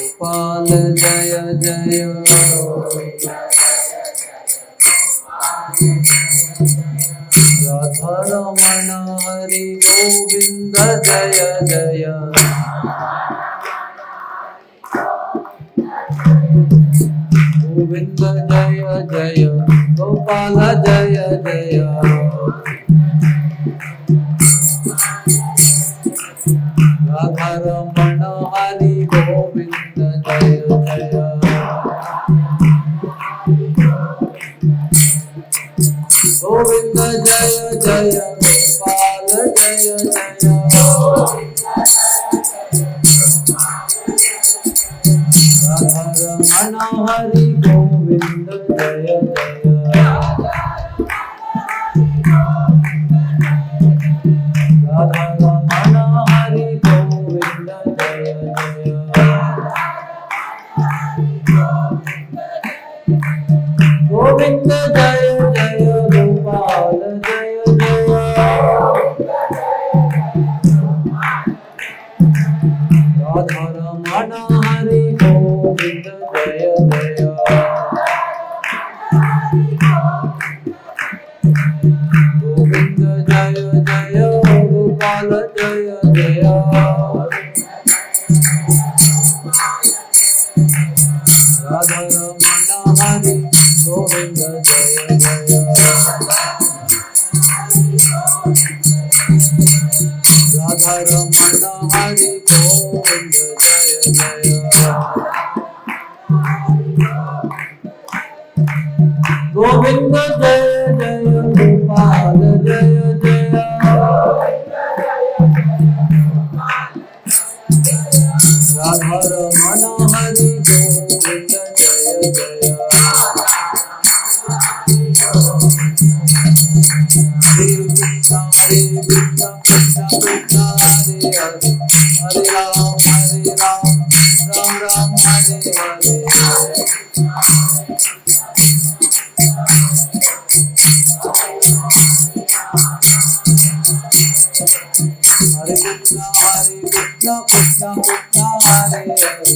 गोपाल जय जय राधा रमण हरि गोविंद जय जय गोविंद जय जय गोपाल जय जय राधा रमण हरि गोविंद जय जय गोविंद जय जय गोपाल जय जय राधा रमण हरि गोविंद जय जय राधा रमण हरि गोविंद जय जय गोविंद जय जय गोपाल जय जय राधा रमण हरि गोविंद जय जय गोविंद जय जय गोपाल जय जय राधा रमण हरि गोविंद जय जय राधा रमण हरि गोविंद जय जय गोविंद जय जय गोपाल जय जय राधा रमण हरि गोविंद जय जय हरे कृष्ण कृष्ण कृष्ण हरे हरे हरे राम राम राम हरे हरे हरे कृष्ण कृष्ण कृष्ण हरे हरे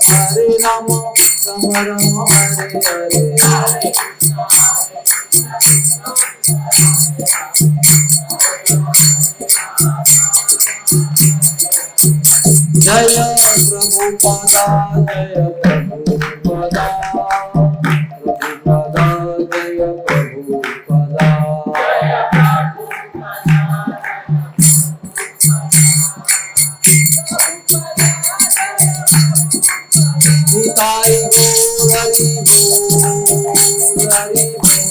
हरे राम राम राम हरे हरे जय प्रभुपादा जय प्रभुपादा प्रभुपादा जय प्रभुपादा निताय गौर हरि बोल हरि बोल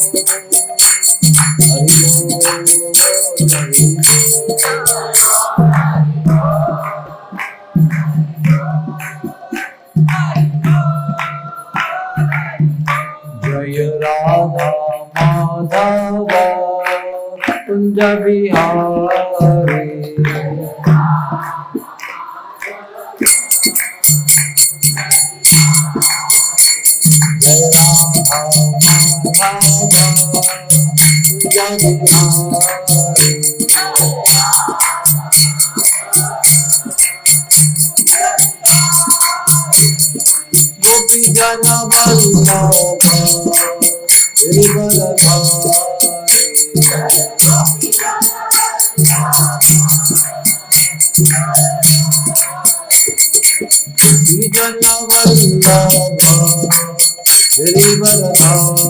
हरि जय राधा माधव कुंज बिहारी जय राधा माधव कुंज बिहारी गोपी जन वल्लभ जन वल्लभ गिरिवरधारी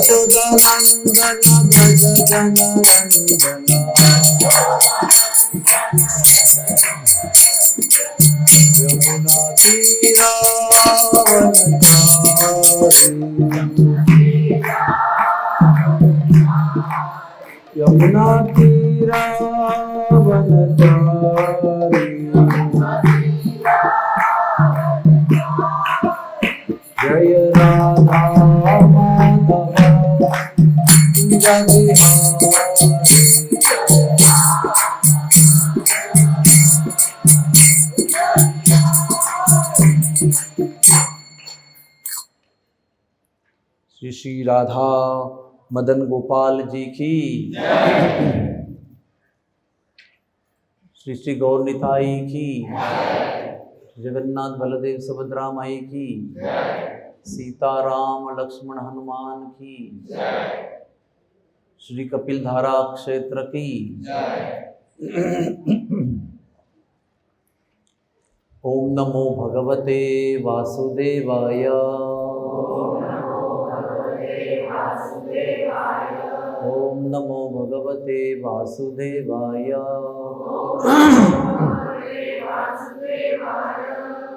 यशोदानंदन भज जन नंदन यमुना तीरावनचारी यमुना तीरावनचारी जय राधा माधव कुंज बिहारी श्री श्री राधा मदन गोपाल जी की, श्री श्री गौर निताई की, जगन्नाथ बलदेव सुभद्रा माई की, सीताराम लक्ष्मण हनुमान की, श्री कपिल धारा क्षेत्र की। ओम नमो भगवते वासुदेवाय। ओम नमो भगवते वासुदेवाय।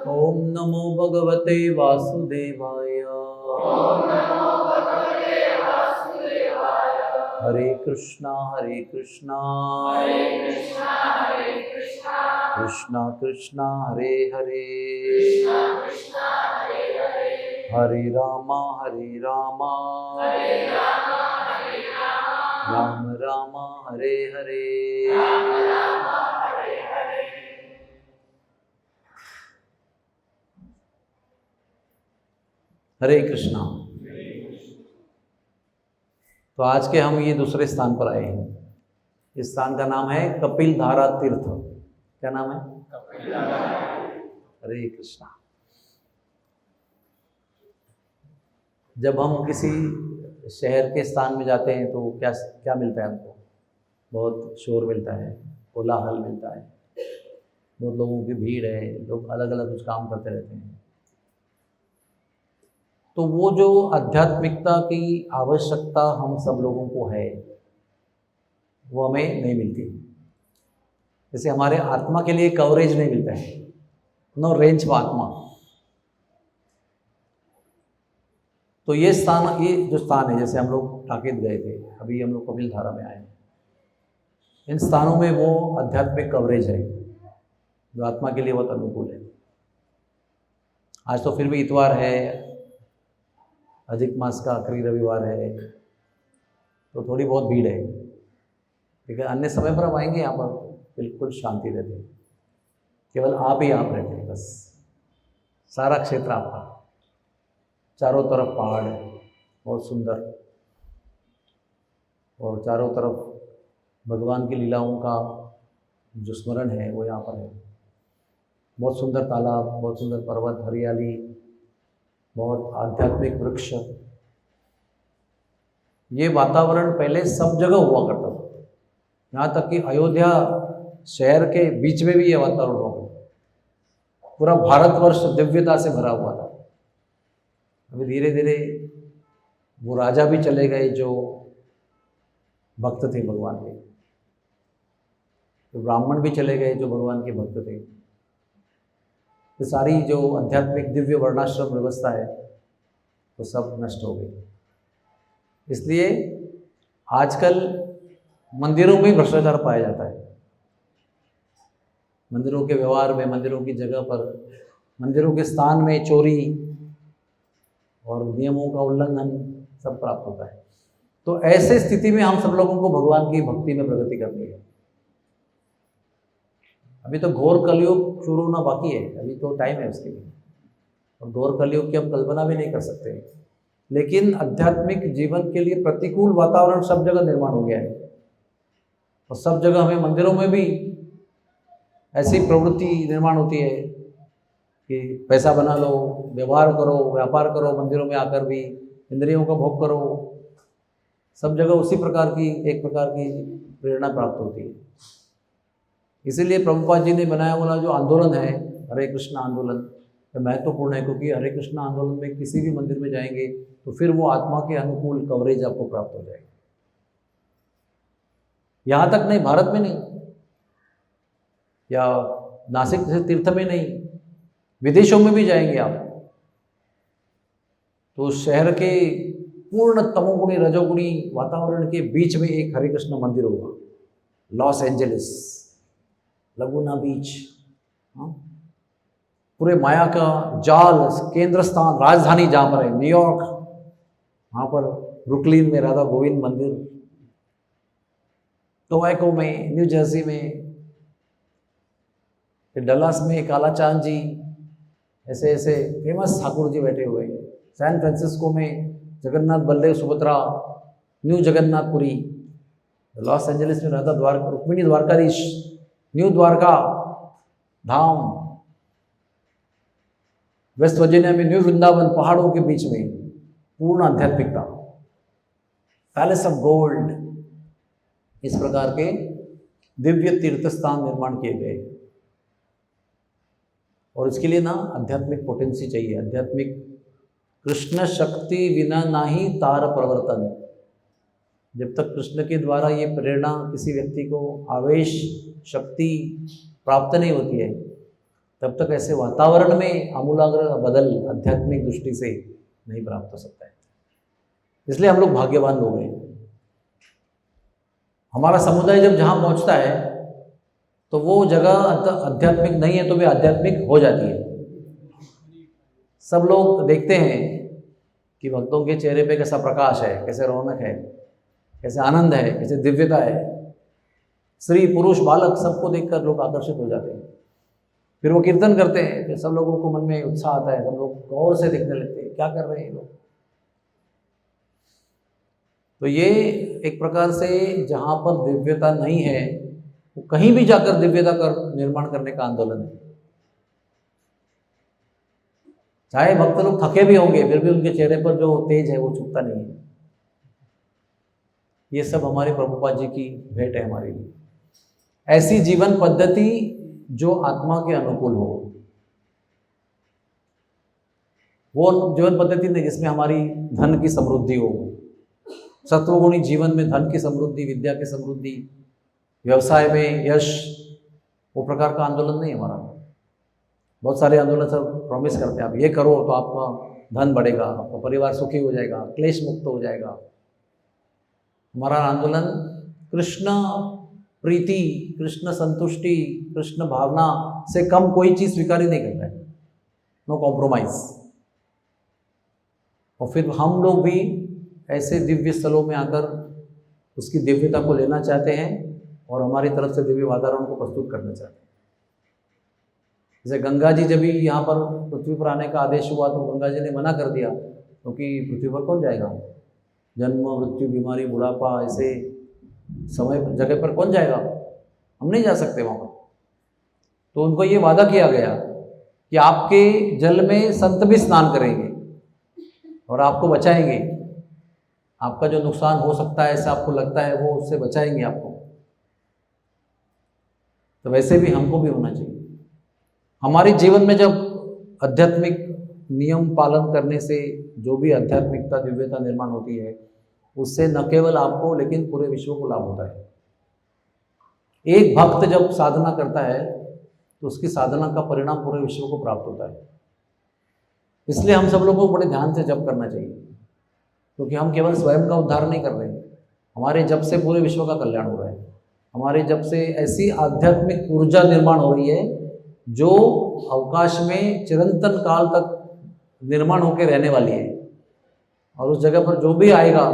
ओम नमो भगवते वासुदेवाय। हरे कृष्णा कृष्णा कृष्णा हरे हरे, हरे रामा राम राम हरे हरे। हरे कृष्णा। तो आज के हम ये दूसरे स्थान पर आए हैं। इस स्थान का नाम है कपिल धारा तीर्थ। क्या नाम है? कपिल धारा। हरे कृष्णा। जब हम किसी शहर के स्थान में जाते हैं तो क्या क्या मिलता है हमको? बहुत शोर मिलता है, कोलाहल मिलता है, बहुत लोगों की भीड़ है, लोग अलग अलग कुछ काम करते रहते हैं। तो वो जो आध्यात्मिकता की आवश्यकता हम सब लोगों को है, वो हमें नहीं मिलती। जैसे हमारे आत्मा के लिए कवरेज नहीं मिलता है, नो रेंज फॉर आत्मा। तो ये जो स्थान है, जैसे हम लोग टाकेत गए थे, अभी हम लोग कपिल धारा में आए हैं, इन स्थानों में वो आध्यात्मिक कवरेज है जो आत्मा के लिए बहुत अनुकूल है। आज तो फिर भी इतवार है, अधिक मास का आखिरी रविवार है, तो थोड़ी बहुत भीड़ है, लेकिन अन्य समय पर हम आएंगे, यहाँ पर बिल्कुल शांति रहती है, केवल आप ही आप रहते हैं, बस सारा क्षेत्र आपका, चारों तरफ पहाड़ है, बहुत सुंदर, और चारों तरफ भगवान की लीलाओं का जो स्मरण है वो यहाँ पर है। बहुत सुंदर तालाब, बहुत सुंदर पर्वत, हरियाली, बहुत आध्यात्मिक वृक्ष। ये वातावरण पहले सब जगह हुआ करता था, यहाँ तक कि अयोध्या शहर के बीच में भी ये वातावरण हुआ। पूरा भारतवर्ष दिव्यता से भरा हुआ था। अभी धीरे धीरे वो राजा भी चले गए जो भक्त थे भगवान के, तो ब्राह्मण भी चले गए जो भगवान के भक्त थे। तो सारी जो आध्यात्मिक दिव्य वर्णाश्रम व्यवस्था है वो सब नष्ट हो गई। इसलिए आजकल मंदिरों में भ्रष्टाचार पाया जाता है। मंदिरों के व्यवहार में, मंदिरों की जगह पर, मंदिरों के स्थान में चोरी और नियमों का उल्लंघन सब प्राप्त होता है। तो ऐसे स्थिति में हम सब लोगों को भगवान की भक्ति में प्रगति करनी है। अभी तो घोर कलयुग शुरू होना बाकी है, अभी तो टाइम है उसके लिए, और घोर कलयुग की हम कल्पना भी नहीं कर सकते। लेकिन आध्यात्मिक जीवन के लिए प्रतिकूल वातावरण सब जगह निर्माण हो गया है, और सब जगह हमें मंदिरों में भी ऐसी प्रवृत्ति निर्माण होती है कि पैसा बना लो, व्यवहार करो, व्यापार करो, मंदिरों में आकर भी इंद्रियों का भोग करो। सब जगह उसी प्रकार की एक प्रकार की प्रेरणा प्राप्त होती है। इसीलिए प्रभुपाद जी ने बनाया वाला जो आंदोलन है, हरे कृष्ण आंदोलन, महत्वपूर्ण है, क्योंकि हरे कृष्ण आंदोलन में किसी भी मंदिर में जाएंगे तो फिर वो आत्मा के अनुकूल कवरेज आपको प्राप्त हो जाएगी। यहाँ तक नहीं, भारत में नहीं, या नासिक जैसे तीर्थ में नहीं, विदेशों में भी जाएंगे आप तो शहर के पूर्ण तमोगुणी रजोगुणी वातावरण के बीच में एक हरे कृष्ण मंदिर होगा। लॉस एंजलिस, लगुना बीच, पूरे माया का जाल केंद्र स्थान, राजधानी जहाँ पर है, न्यूयॉर्क, वहाँ पर ब्रुकलिन में राधा गोविंद मंदिर, टोबैको में, न्यू जर्सी में, डलास में काला चांद जी, ऐसे ऐसे फेमस ठाकुर जी बैठे हुए हैं। सैन फ्रांसिस्को में Jagannath Baldev Subhadra, new Jagannathpuri, Los Angeles में Radha Dwarka Rukmini Dwarkadhish, new Dwarka Dham, West Virginia में न्यू वृंदावन, पहाड़ों के बीच में पूर्ण आध्यात्मिकता, पैलेस ऑफ गोल्ड, इस प्रकार के दिव्य तीर्थ स्थान निर्माण किए गए। और इसके लिए ना आध्यात्मिक पोटेंसी चाहिए, आध्यात्मिक कृष्ण शक्ति विना नाही तार प्रवर्तन। जब तक कृष्ण के द्वारा ये प्रेरणा किसी व्यक्ति को आवेश शक्ति प्राप्त नहीं होती है, तब तक ऐसे वातावरण में आमूलाग्र बदल आध्यात्मिक दृष्टि से नहीं प्राप्त हो सकता है। इसलिए हम लोग भाग्यवान लोग हैं। हमारा समुदाय जब जहाँ पहुँचता है तो वो जगह आध्यात्मिक नहीं है तो भी आध्यात्मिक हो जाती है। सब लोग देखते हैं कि भक्तों के चेहरे पे कैसा प्रकाश है, कैसे रौनक है, कैसे आनंद है, कैसे दिव्यता है। स्त्री पुरुष बालक सबको देखकर लोग आकर्षित हो जाते हैं। फिर वो कीर्तन करते हैं, फिर सब लोगों को मन में उत्साह आता है, सब लोग गौर से देखने लगते हैं क्या कर रहे हैं लोग। तो ये एक प्रकार से जहाँ पर दिव्यता नहीं है वो कहीं भी जाकर दिव्यता कर निर्माण करने का आंदोलन है। चाहे भक्त लोग थके भी होंगे फिर भी उनके चेहरे पर जो तेज है वो छुपता नहीं है। ये सब हमारे प्रभुपाद जी की भेंट है हमारे लिए। ऐसी जीवन पद्धति जो आत्मा के अनुकूल हो, वो जीवन पद्धति नहीं जिसमें हमारी धन की समृद्धि हो। सत्वगुणी जीवन में धन की समृद्धि, विद्या की समृद्धि, व्यवसाय में यश, वो प्रकार का आंदोलन नहीं हमारा। बहुत सारे आंदोलन सब प्रॉमिस करते हैं आप ये करो तो आपका धन बढ़ेगा, आपका परिवार सुखी हो जाएगा, क्लेश मुक्त हो जाएगा। हमारा आंदोलन कृष्ण प्रीति, कृष्ण संतुष्टि, कृष्ण भावना से कम कोई चीज़ स्वीकार ही नहीं करता है। No compromise. और फिर हम लोग भी ऐसे दिव्य स्थलों में आकर उसकी दिव्यता को लेना चाहते हैं और हमारी तरफ से दिव्य वातावरण को प्रस्तुत करना चाहते हैं। जैसे गंगा जी जब भी यहाँ पर पृथ्वी पर आने का आदेश हुआ तो गंगा जी ने मना कर दिया, क्योंकि पृथ्वी पर कौन जाएगा, जन्म मृत्यु बीमारी बुढ़ापा ऐसे समय जगह पर कौन जाएगा, हम नहीं जा सकते वहाँ पर। तो उनको ये वादा किया गया कि आपके जल में संत भी स्नान करेंगे और आपको बचाएंगे। आपका जो नुकसान हो सकता है ऐसा आपको लगता है वो उससे बचाएंगे आपको। तो वैसे भी हमको भी होना चाहिए। हमारे जीवन में जब आध्यात्मिक नियम पालन करने से जो भी आध्यात्मिकता दिव्यता निर्माण होती है, उससे न केवल आपको लेकिन पूरे विश्व को लाभ होता है। एक भक्त जब साधना करता है तो उसकी साधना का परिणाम पूरे विश्व को प्राप्त होता है। इसलिए हम सब लोगों को बड़े ध्यान से जप करना चाहिए, क्योंकि हम केवल स्वयं का उद्धार नहीं कर रहे हैं, हमारे जप से पूरे विश्व का कल्याण हो रहा है। हमारे जप से ऐसी आध्यात्मिक ऊर्जा निर्माण हो रही है जो अवकाश में चिरंतन काल तक निर्माण होकर रहने वाली है। और उस जगह पर जो भी आएगा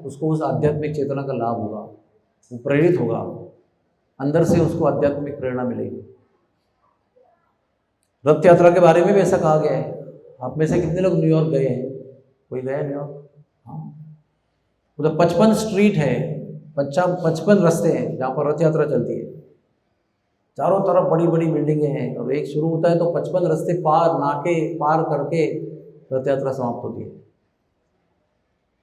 उसको उस आध्यात्मिक चेतना का लाभ होगा, वो प्रेरित होगा, अंदर से उसको आध्यात्मिक प्रेरणा मिलेगी। रथ यात्रा के बारे में भी ऐसा कहा गया है। आप में से कितने लोग न्यूयॉर्क गए हैं? कोई गया न्यूयॉर्क? हाँ, उधर 55 स्ट्रीट है, 55 रास्ते हैं जहाँ पर रथ यात्रा चलती है। चारों तरफ बड़ी बड़ी बिल्डिंगें हैं और एक शुरू होता है तो 55 रास्ते पार नाके पार करके रथ यात्रा समाप्त होती है।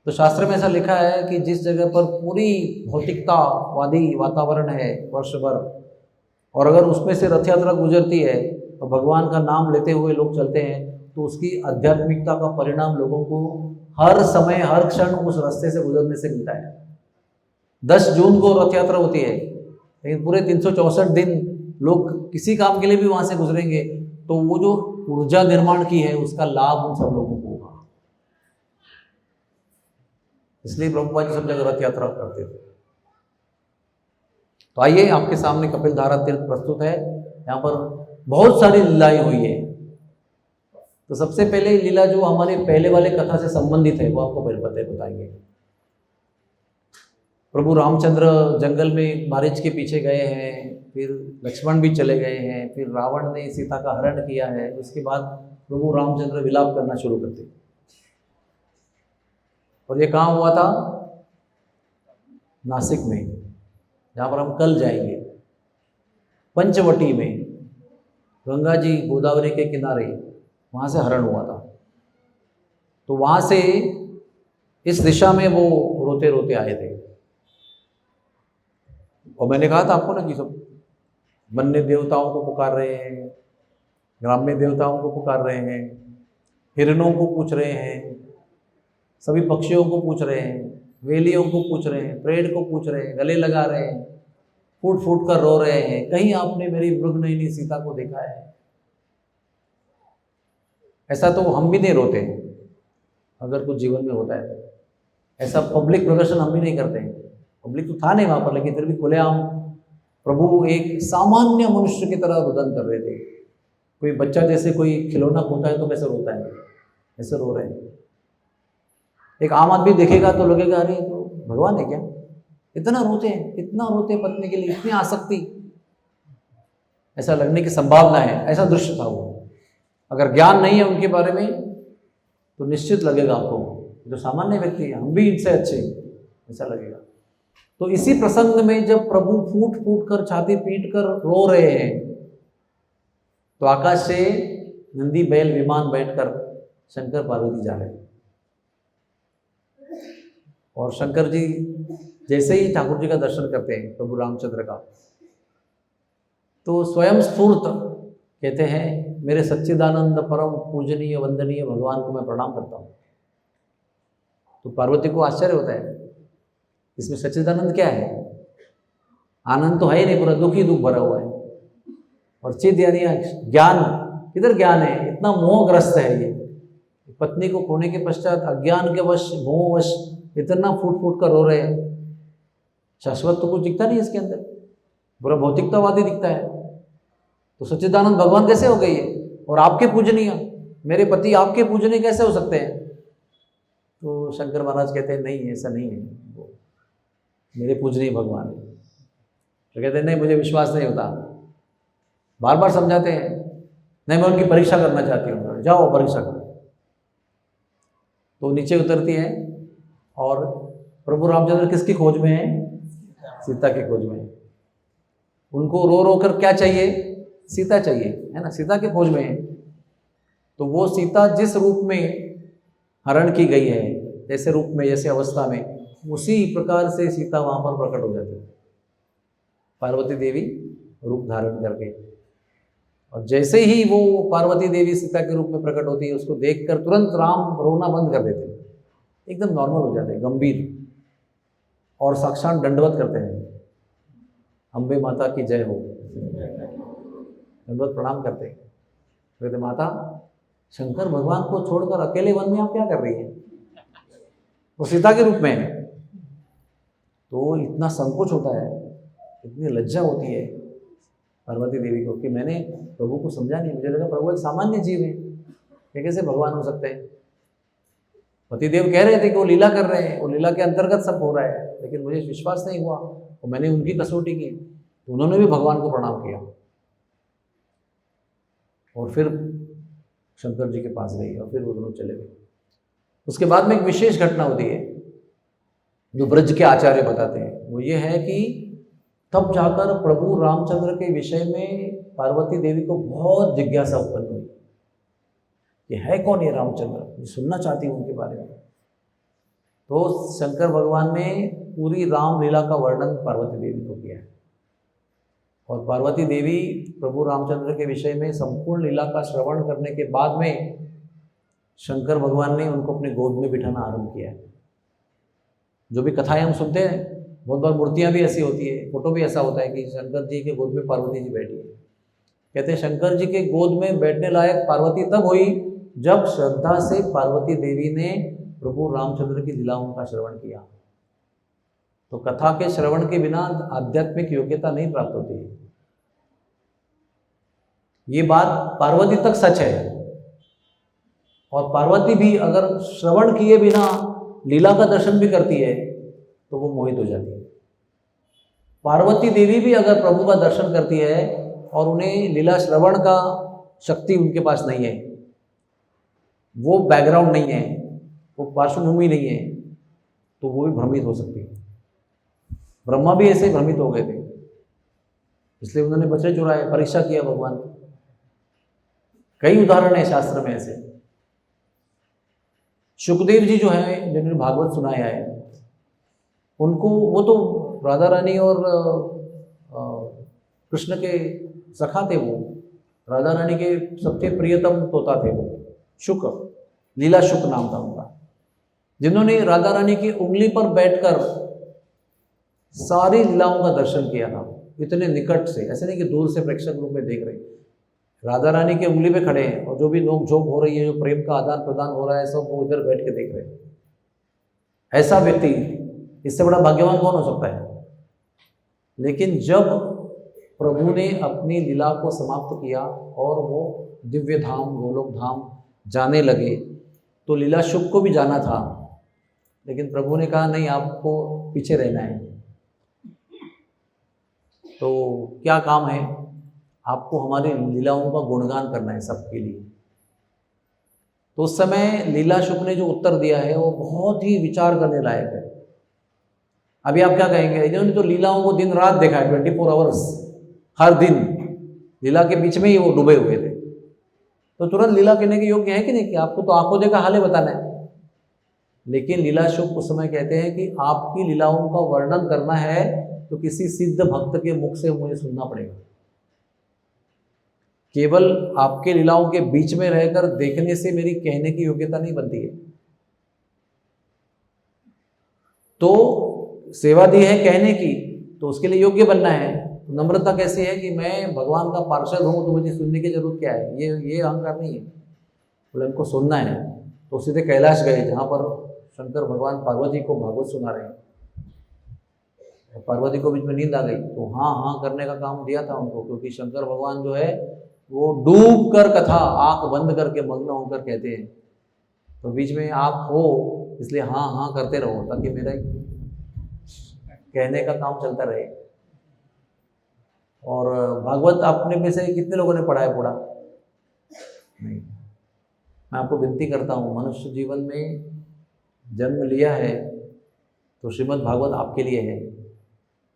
तो शास्त्र में ऐसा लिखा है कि जिस जगह पर पूरी भौतिकतावादी वातावरण है वर्ष भर, और अगर उसमें से रथ यात्रा गुजरती है तो भगवान का नाम लेते हुए लोग चलते हैं, तो उसकी आध्यात्मिकता का परिणाम लोगों को हर समय हर क्षण उस रास्ते से गुजरने से मिलता है। 10 जून को रथ यात्रा होती है, लेकिन पूरे 364 दिन लोग किसी काम के लिए भी वहाँ से गुजरेंगे, तो वो जो ऊर्जा निर्माण की है उसका लाभ उन सब लोगों को होगा। इसलिए प्रभुपाद जी सब जगह रथ यात्रा करते थे। तो आइए, आपके सामने कपिल धारा तीर्थ प्रस्तुत है। यहाँ पर बहुत सारी लीलाएं हुई है। तो सबसे पहले लीला जो हमारे पहले वाले कथा से संबंधित है वो आपको बताएंगे। प्रभु रामचंद्र जंगल में मारीच के पीछे गए हैं, फिर लक्ष्मण भी चले गए हैं, फिर रावण ने सीता का हरण किया है। उसके बाद प्रभु रामचंद्र विलाप करना शुरू करते हैं। और ये कहाँ हुआ था? नासिक में, जहाँ पर हम कल जाएंगे। पंचवटी में, गंगा जी गोदावरी के किनारे, वहाँ से हरण हुआ था। तो वहाँ से इस दिशा में वो रोते रोते आए थे। और मैंने कहा था आपको ना कि सब वन्य देवताओं को पुकार रहे हैं, ग्राम्य देवताओं को पुकार रहे हैं, हिरणों को पूछ रहे हैं, सभी पक्षियों को पूछ रहे हैं, वेलियों को पूछ रहे हैं, पेड़ को पूछ रहे हैं, गले लगा रहे हैं, फूट फूट कर रो रहे हैं, कहीं आपने मेरी मृगनयनी सीता को देखा है? ऐसा तो हम भी नहीं रोते हैं अगर कुछ जीवन में होता है। ऐसा पब्लिक प्रदर्शन हम भी नहीं करते हैं। पब्लिक तो था नहीं वहाँ पर, लेकिन फिर भी खुलेआम प्रभु एक सामान्य मनुष्य की तरह रुदन कर रहे थे। कोई बच्चा जैसे कोई खिलौना खोता है तो कैसे रोता है, ऐसे रो रहे हैं। एक आम आदमी देखेगा तो लगेगा अरे तो भगवान है क्या, इतना रोते हैं, इतना रोते हैं पत्नी के लिए, इतनी आसक्ति, ऐसा लगने की संभावना है। ऐसा दृश्य था वो। अगर ज्ञान नहीं है उनके बारे में तो निश्चित लगेगा आपको जो सामान्य व्यक्ति है हम भी इनसे अच्छे, ऐसा लगेगा। तो इसी प्रसंग में जब प्रभु फूट फूट कर छाती पीट कर रो रहे हैं तो आकाश से नंदी बैल विमान बैठकर शंकर पार्वती जा रहे हैं। और शंकर जी जैसे ही ठाकुर जी का दर्शन करते हैं प्रभु रामचंद्र का, तो स्वयं स्फूर्त कहते हैं मेरे सच्चिदानंद परम पूजनीय वंदनीय भगवान को मैं प्रणाम करता हूँ। तो पार्वती को आश्चर्य होता है इसमें सच्चिदानंद क्या है? आनंद तो है ही नहीं, पूरा दुख ही दुख भरा हुआ है। और चिद यानी ज्ञान, किधर ज्ञान है? इतना मोहग्रस्त है ये। पत्नी को खोने के पश्चात अज्ञान के वश, मोहवश इतना फूट फूट कर रो रहे हैं। शाश्वत तो कुछ दिखता नहीं इसके अंदर, पूरा भौतिकतावादी दिखता है। तो सच्चिदानंद भगवान कैसे हो गए ये? और आपके पूजनीय, मेरे पति आपके पूजनीय कैसे हो सकते हैं? तो शंकर महाराज कहते हैं नहीं, ऐसा नहीं है, वो मेरे पूजनीय भगवान है। तो कहते हैं नहीं, मुझे विश्वास नहीं होता। बार बार समझाते हैं, नहीं मैं उनकी परीक्षा करना चाहती हूँ, जाओ परीक्षा करो। तो नीचे उतरती है और प्रभु रामचंद्र किसकी खोज में है? सीता की खोज में है। उनको रो रो कर क्या चाहिए? सीता चाहिए, है ना, सीता की खोज में है। तो वो सीता जिस रूप में हरण की गई है, जैसे रूप में, जैसे अवस्था में, उसी प्रकार से सीता वहाँ पर प्रकट हो जाती है, पार्वती देवी रूप धारण करके। और जैसे ही वो पार्वती देवी सीता के रूप में प्रकट होती है, उसको देखकर तुरंत राम रोना बंद कर देते हैं, एकदम नॉर्मल हो जाते हैं, गंभीर, और साक्षात दंडवत करते हैं, अम्बे माता की जय हो, दंडवत प्रणाम करते हैं। कहते माता, शंकर भगवान को छोड़कर अकेले वन में आप क्या कर रही हैं? वो सीता के रूप में है। तो इतना संकोच होता है, इतनी लज्जा होती है पार्वती देवी को कि मैंने प्रभु को समझा नहीं। मुझे लगा प्रभु एक सामान्य जीव है, ये कैसे भगवान हो सकते हैं? पतिदेव कह रहे थे कि वो लीला कर रहे हैं, वो लीला के अंतर्गत सब हो रहा है, लेकिन मुझे विश्वास नहीं हुआ। और मैंने उनकी कसौटी की, तो उन्होंने भी भगवान को प्रणाम किया और फिर शंकर जी के पास गई और फिर वो दोनों चले गए। उसके बाद में एक विशेष घटना होती है जो ब्रज के आचार्य बताते हैं। वो ये है कि तब जाकर प्रभु रामचंद्र के विषय में पार्वती देवी को बहुत जिज्ञासा उत्पन्न हुई, ये है कौन ये रामचंद्र, ये सुनना चाहती हूँ उनके बारे में। तो शंकर भगवान ने पूरी रामलीला का वर्णन पार्वती देवी को किया है। और पार्वती देवी प्रभु रामचंद्र के विषय में संपूर्ण लीला का श्रवण करने के बाद में शंकर भगवान ने उनको अपने गोद में बिठाना आरंभ किया है। जो भी कथाएं हम सुनते हैं, बहुत बार मूर्तियां भी ऐसी होती है, फोटो भी ऐसा होता है कि शंकर जी के गोद में पार्वती जी बैठी है। कहते हैं शंकर जी के गोद में बैठने लायक पार्वती तब हुई जब श्रद्धा से पार्वती देवी ने प्रभु रामचंद्र की लीलाओं का श्रवण किया। तो कथा के श्रवण के बिना आध्यात्मिक योग्यता नहीं प्राप्त होती। ये बात पार्वती तक सच है, और पार्वती भी अगर श्रवण किए बिना लीला का दर्शन भी करती है तो वो मोहित हो जाती है। पार्वती देवी भी अगर प्रभु का दर्शन करती है और उन्हें लीला श्रवण का शक्ति उनके पास नहीं है, वो बैकग्राउंड नहीं है, वो पार्श्वभूमि नहीं है, तो वो भी भ्रमित हो सकती है। ब्रह्मा भी ऐसे भ्रमित हो गए थे, इसलिए उन्होंने बछड़े चुराए, परीक्षा किया भगवान। कई उदाहरण है शास्त्र में ऐसे। सुखदेव जी जो है, जिन्होंने भागवत सुनाया है, उनको, वो तो राधा रानी और कृष्ण के सखा थे। वो राधा रानी के सबसे प्रियतम तोता थे वो, शुक, लीला शुक नाम था उनका, जिन्होंने राधा रानी की उंगली पर बैठकर सारी लीलाओं का दर्शन किया था, इतने निकट से, ऐसे नहीं कि दूर से प्रेक्षक रूप में देख रहे। राधा रानी की उंगली पे खड़े हैं और जो भी नोक झोंक हो रही है, जो प्रेम का आदान प्रदान हो रहा है, सब वो इधर बैठ के देख रहे हैं। ऐसा व्यक्ति, इससे बड़ा भाग्यवान कौन हो सकता है? लेकिन जब प्रभु ने अपनी लीला को समाप्त किया और वो दिव्य धाम, गोलोक धाम जाने लगे, तो लीला शुक को भी जाना था, लेकिन प्रभु ने कहा नहीं, आपको पीछे रहना है। तो क्या काम है? आपको हमारी लीलाओं का गुणगान करना है सबके लिए। तो उस समय लीला शुक ने जो उत्तर दिया है वो बहुत ही विचार करने लायक है। अभी आप क्या कहेंगे? इन्होंने तो लीलाओं को दिन रात देखा है, 24 आवर्स, हर दिन लीला के बीच में ही वो डूबे हुए थे, तो तुरंत लीला कहने के योग्य है कि नहीं? कि आपको तो आंखों देखा हाल बताना है। लेकिन लीला शुक उस समय कहते हैं कि आपकी लीलाओं का वर्णन करना है तो किसी सिद्ध भक्त के मुख से मुझे सुनना पड़ेगा। केवल आपके लीलाओं के बीच में रहकर देखने से मेरी कहने की योग्यता नहीं बनती है। तो सेवा दी है कहने की, तो उसके लिए योग्य बनना है। तो नम्रता कैसी है कि मैं भगवान का पार्षद हूँ तो मुझे सुनने की जरूरत क्या है? ये अहंकार नहीं है, बोले हमको सुनना है। तो सीधे कैलाश गए, जहाँ पर शंकर भगवान पार्वती को भागवत सुना रहे हैं। पार्वती को बीच में नींद आ गई, तो हाँ हाँ करने का काम दिया था उनको, क्योंकि शंकर भगवान जो है वो डूब कर कथा, आंख बंद करके मग्न होकर कहते हैं। तो बीच में आप हो, इसलिए हाँ हाँ करते रहो, ताकि मेरा कहने का काम चलता रहे। और भागवत अपने में से कितने लोगों ने पढ़ा है? पूरा नहीं। मैं आपको विनती करता हूँ, मनुष्य जीवन में जन्म लिया है तो श्रीमद् भागवत आपके लिए है,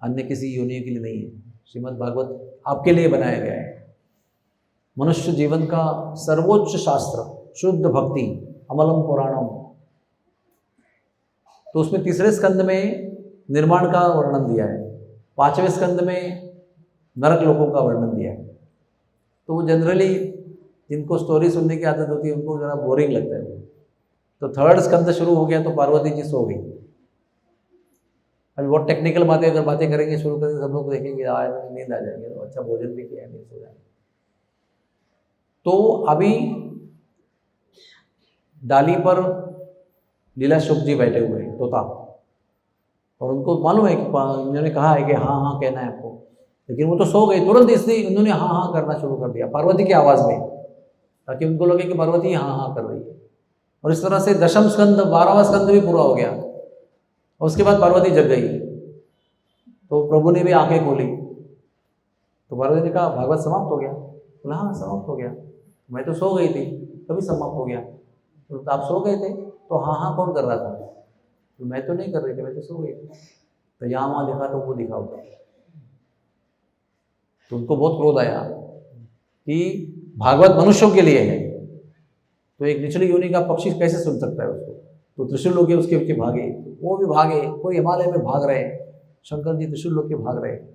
अन्य किसी योनि के लिए नहीं है। श्रीमद् भागवत आपके लिए बनाया गया है। मनुष्य जीवन का सर्वोच्च शास्त्र, शुद्ध भक्ति, अमलम पुराणम। तो उसमें तीसरे स्कंद में निर्माण का वर्णन दिया है, 5वें स्कंद में नरक लोकों का वर्णन दिया है। तो वो जनरली जिनको स्टोरी सुनने की आदत होती है उनको ज़रा बोरिंग लगता है। तो 3rd स्कंद शुरू हो गया तो पार्वती जी सो गई। अभी बहुत टेक्निकल बातें अगर बातें करेंगे, शुरू करेंगे, सब लोग देखेंगे नींद आ जाएंगे, तो अच्छा भोजन भी किया, नींद सो जाएंगे। तो अभी डाली पर लीला शुक जी बैठे हुए हैं, तोता, और उनको मालूम है कि उन्होंने कहा है कि हाँ हाँ कहना है आपको, लेकिन वो तो सो गए। तुरंत इसलिए उन्होंने हाँ हाँ करना शुरू कर दिया पार्वती की आवाज़ में, ताकि उनको लगे कि पार्वती हाँ हाँ कर रही है। और इस तरह से 10वां स्कंद, 12वां स्कंद भी पूरा हो गया। और उसके बाद पार्वती जग गई, तो प्रभु ने भी आंखें खोली। तो पार्वती ने कहा भागवत समाप्त हो गया? बोला हाँ समाप्त हो गया, मैं तो सो गई थी, कभी समाप्त हो गया। तो आप सो गए थे? तो हाँ हाँ कौन कर रहा था? तो मैं तो नहीं कर रही थी, मैं तो सो गई थी। तो यहाँ वहाँ दिखा तो वो दिखा होता। तो उनको बहुत क्रोध आया कि भागवत मनुष्यों के लिए है, तो एक निचली योनि का पक्षी कैसे सुन सकता है उसको? तो त्रिशूल लोग उसके पीछे भागे, वो भी भागे, कोई हिमालय में भाग रहे हैं, शंकर जी त्रिशूल लोग के भाग रहे हैं।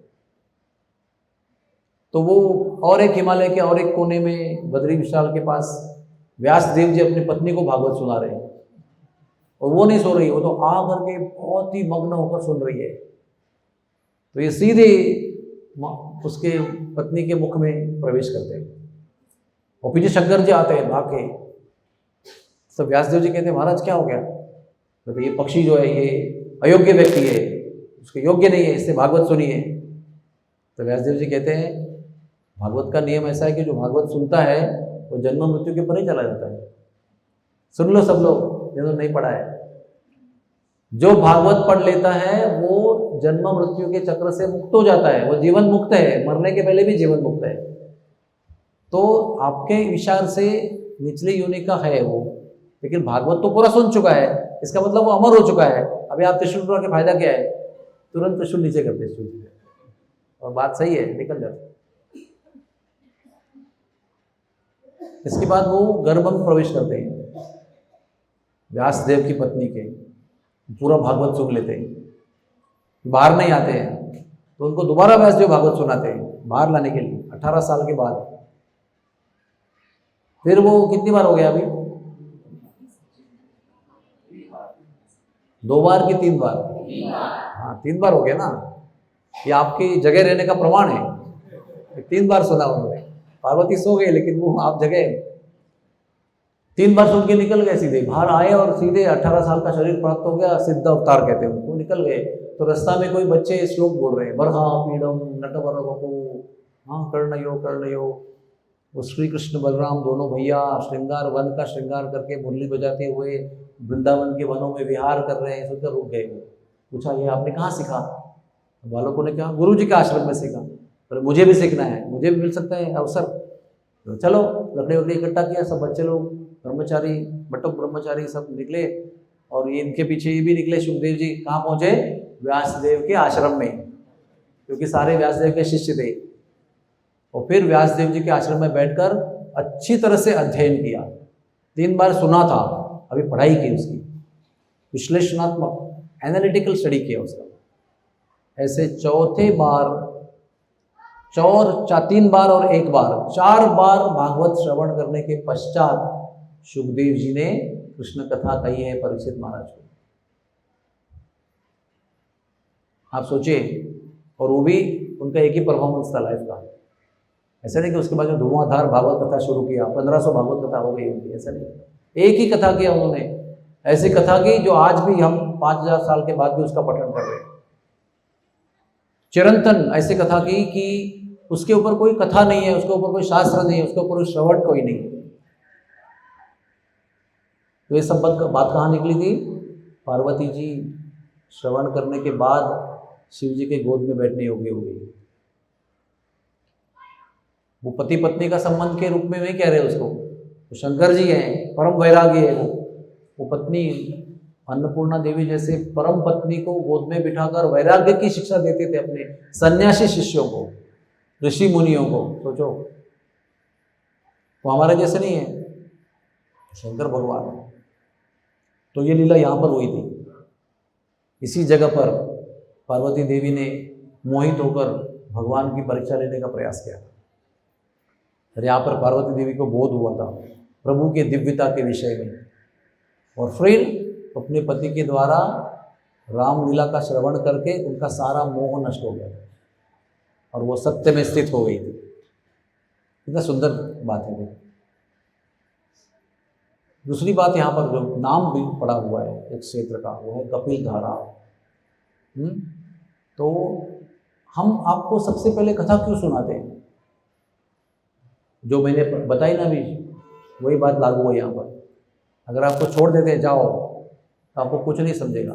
तो वो और एक हिमालय के और एक कोने में बद्री विशाल के पास व्यास देव जी अपनी पत्नी को भागवत सुना रहे हैं, और वो नहीं सो रही, वो तो आ करके बहुत ही मग्न होकर सुन रही है। तो ये सीधे उसके पत्नी के मुख में प्रवेश करते हैं, और पीछे शंकर जी आते हैं भाग के। तो व्यासदेव जी कहते हैं महाराज क्या हो गया? तो ये पक्षी जो है ये अयोग्य व्यक्ति है, उसके योग्य नहीं है, इससे भागवत सुनिए। तो व्यासदेव जी कहते हैं भागवत का नियम ऐसा है कि जो भागवत सुनता है वो जन्म मृत्यु के परे चला जाता है। सुन लो सब लोग जिन्होंने नहीं पढ़ा है, जो भागवत पढ़ लेता है वो जन्म मृत्यु के चक्र से मुक्त हो जाता है, वो जीवन मुक्त है, मरने के पहले भी जीवन मुक्त है। तो आपके विचार से निचली योनि का है वो, लेकिन भागवत तो पूरा सुन चुका है, इसका मतलब वो अमर हो चुका है। अभी आप त्रिशूल उठा के फायदा क्या है? तुरंत त्रिशूल नीचे करते हैं सूर्य जी, और बात सही है, निकल जाती। इसके बाद वो गर्भ में प्रवेश करते हैं, व्यासदेव की पत्नी के, पूरा भागवत सुन लेते हैं, बाहर नहीं आते हैं, तो उनको दोबारा व्यासदेव भागवत सुनाते हैं बाहर लाने के लिए 18 साल के बाद। फिर वो कितनी बार हो गया अभी? 2 बार कि 3 बार? हाँ 3 बार हो गया ना, ये आपकी जगह रहने का प्रमाण है। 3 बार सुना उन्होंने, पार्वती सो गए लेकिन वो आप जगह 3 बार सुन के निकल गए, सीधे बाहर आए और सीधे 18 साल का शरीर प्राप्त हो गया, सिद्ध अवतार कहते हैं उनको, निकल गए। तो रास्ता में कोई बच्चे श्लोक बोल रहे हैं, बरहा पीड़म नटवर बपू, हाँ कर्णयो। वो श्री कृष्ण बलराम दोनों भैया श्रृंगार वन का श्रृंगार करके मुरली बजाते हुए वृंदावन के वनों में विहार कर रहे हैं। सुनकर रुक गए। पूछा ये आपने कहाँ सीखा? बालकों ने कहा गुरु जी के आश्रम में सीखा। पर मुझे भी सीखना है, मुझे भी मिल सकता है अवसर, तो चलो लकड़ी वकड़ी इकट्ठा किया, सब बच्चे लोग ब्रह्मचारी बटुक ब्रह्मचारी सब निकले, और ये इनके पीछे ये भी निकले। सुखदेव जी कहाँ पहुँचे? व्यासदेव के आश्रम में, क्योंकि सारे व्यासदेव के शिष्य थे। और फिर व्यासदेव जी के आश्रम में बैठकर अच्छी तरह से अध्ययन किया। 3 बार सुना था, अभी पढ़ाई की उसकी, विश्लेषणात्मक एनालिटिकल स्टडी किया उसका। ऐसे चौथे बार 3 बार और 1 बार 4 बार भागवत श्रवण करने के पश्चात सुखदेव जी ने कृष्ण कथा कही है परीक्षित महाराज को। आप सोचिए, और वो भी उनका एक ही परफॉर्मेंस था लाइफ का। ऐसा नहीं कि उसके बाद जो धुआंधार भागवत कथा शुरू किया, 1500 भागवत कथा हो गई उनकी, ऐसा नहीं। एक ही कथा किया उन्होंने, ऐसी कथा की जो आज भी हम 5000 साल के बाद भी उसका पठन कर रहे हैं। चिरंतन ऐसी कथा की कि उसके ऊपर कोई कथा नहीं है, उसके ऊपर कोई शास्त्र नहीं है, उसके ऊपर कोई श्रवण कोई नहीं है। तो ये सब बात कहाँ निकली थी? पार्वती जी श्रवण करने के बाद शिव जी के गोद में बैठने योग्य हो गई। वो पति पत्नी का संबंध के रूप में नहीं कह रहे उसको, तो शंकर जी हैं, परम वैरागी है वो पत्नी अन्नपूर्णा देवी जैसे परम पत्नी को गोद में बिठाकर वैराग्य की शिक्षा देते थे अपने सन्यासी शिष्यों को, ऋषि मुनियों को। सोचो, वो हमारे जैसे नहीं है, शंकर भगवान। तो ये लीला यहाँ पर हुई थी। इसी जगह पर पार्वती देवी ने मोहित होकर भगवान की परीक्षा लेने का प्रयास किया। और यहाँ पर पार्वती देवी को बोध हुआ था प्रभु के दिव्यता के विषय में, और फिर अपने पति के द्वारा रामलीला का श्रवण करके उनका सारा मोह नष्ट हो गया और वो सत्य में स्थित हो गई थी। कितना सुंदर बात है। दूसरी बात यहाँ पर जो नाम भी पड़ा हुआ है एक क्षेत्र का, वो है कपिल धारा। तो हम आपको सबसे पहले कथा क्यों सुनाते हैं? जो मैंने बताई ना अभी, वही बात लागू है यहाँ पर। अगर आपको छोड़ देते जाओ तो आपको कुछ नहीं समझेगा।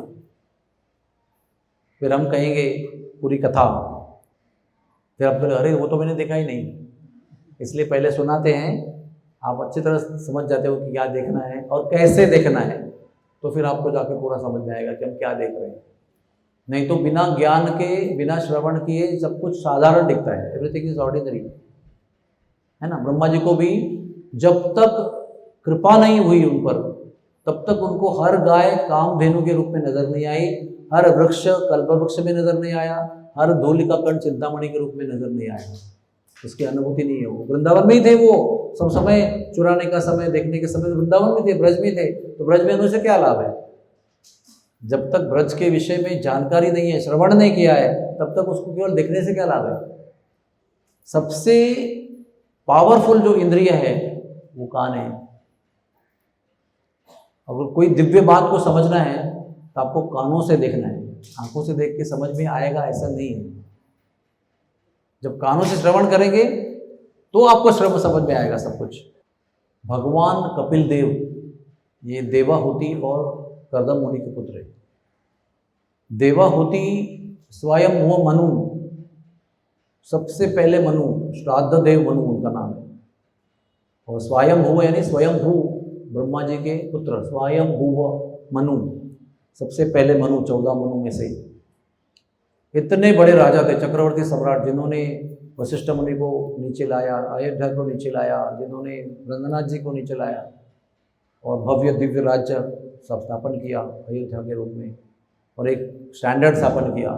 फिर हम कहेंगे पूरी कथा, फिर आप बोले अरे वो तो मैंने देखा ही नहीं। इसलिए पहले सुनाते हैं, आप अच्छी तरह समझ जाते हो कि क्या देखना है और कैसे देखना है, तो फिर आपको जाके पूरा समझ में आएगा कि हम क्या देख रहे हैं। नहीं तो बिना ज्ञान के, बिना श्रवण किए सब कुछ साधारण दिखता है, एवरीथिंग इज ऑर्डिनरी, है ना। ब्रह्मा जी को भी जब तक कृपा नहीं हुई उन पर, तब तक उनको हर गाय कामधेनु के रूप में नजर नहीं आई, हर वृक्ष कल्पवृक्ष में नजर नहीं आया, हर धूलि का कण चिंतामणि के रूप में नजर नहीं आया। उसकी अनुभूति नहीं है। वो वृंदावन में ही थे, वो सब समय चुराने का समय, देखने के समय वृंदावन में थे, ब्रज में थे। तो ब्रज में उनसे क्या लाभ है? जब तक ब्रज के विषय में जानकारी नहीं है, श्रवण नहीं किया है, तब तक उसको केवल देखने से क्या लाभ है? सबसे पावरफुल जो इंद्रिय है वो कान है। अगर कोई दिव्य बात को समझना है तो आपको कानों से देखना है, आंखों से देख के समझ में आएगा ऐसा नहीं है। जब कानों से श्रवण करेंगे तो आपको श्रवण समझ में आएगा सब कुछ। भगवान कपिल देव, ये देवाहुति और कर्दम मुनि के पुत्र है। देवाहुति स्वयं वो मनु, सबसे पहले मनु, श्राद्ध देव मनु उनका नाम है। और स्वयं भू यानी स्वयं भू ब्रह्मा जी के पुत्र स्वयं भूव मनु, सबसे पहले मनु, 14 मनु में से इतने बड़े राजा थे, चक्रवर्ती सम्राट, जिन्होंने वशिष्ठ मुनि को नीचे लाया, अयोध्या को नीचे लाया, जिन्होंने रंगनाथ जी को नीचे लाया और भव्य दिव्य राज्य सब स्थापन किया अयोध्या के रूप में और एक स्टैंडर्ड स्थापन किया।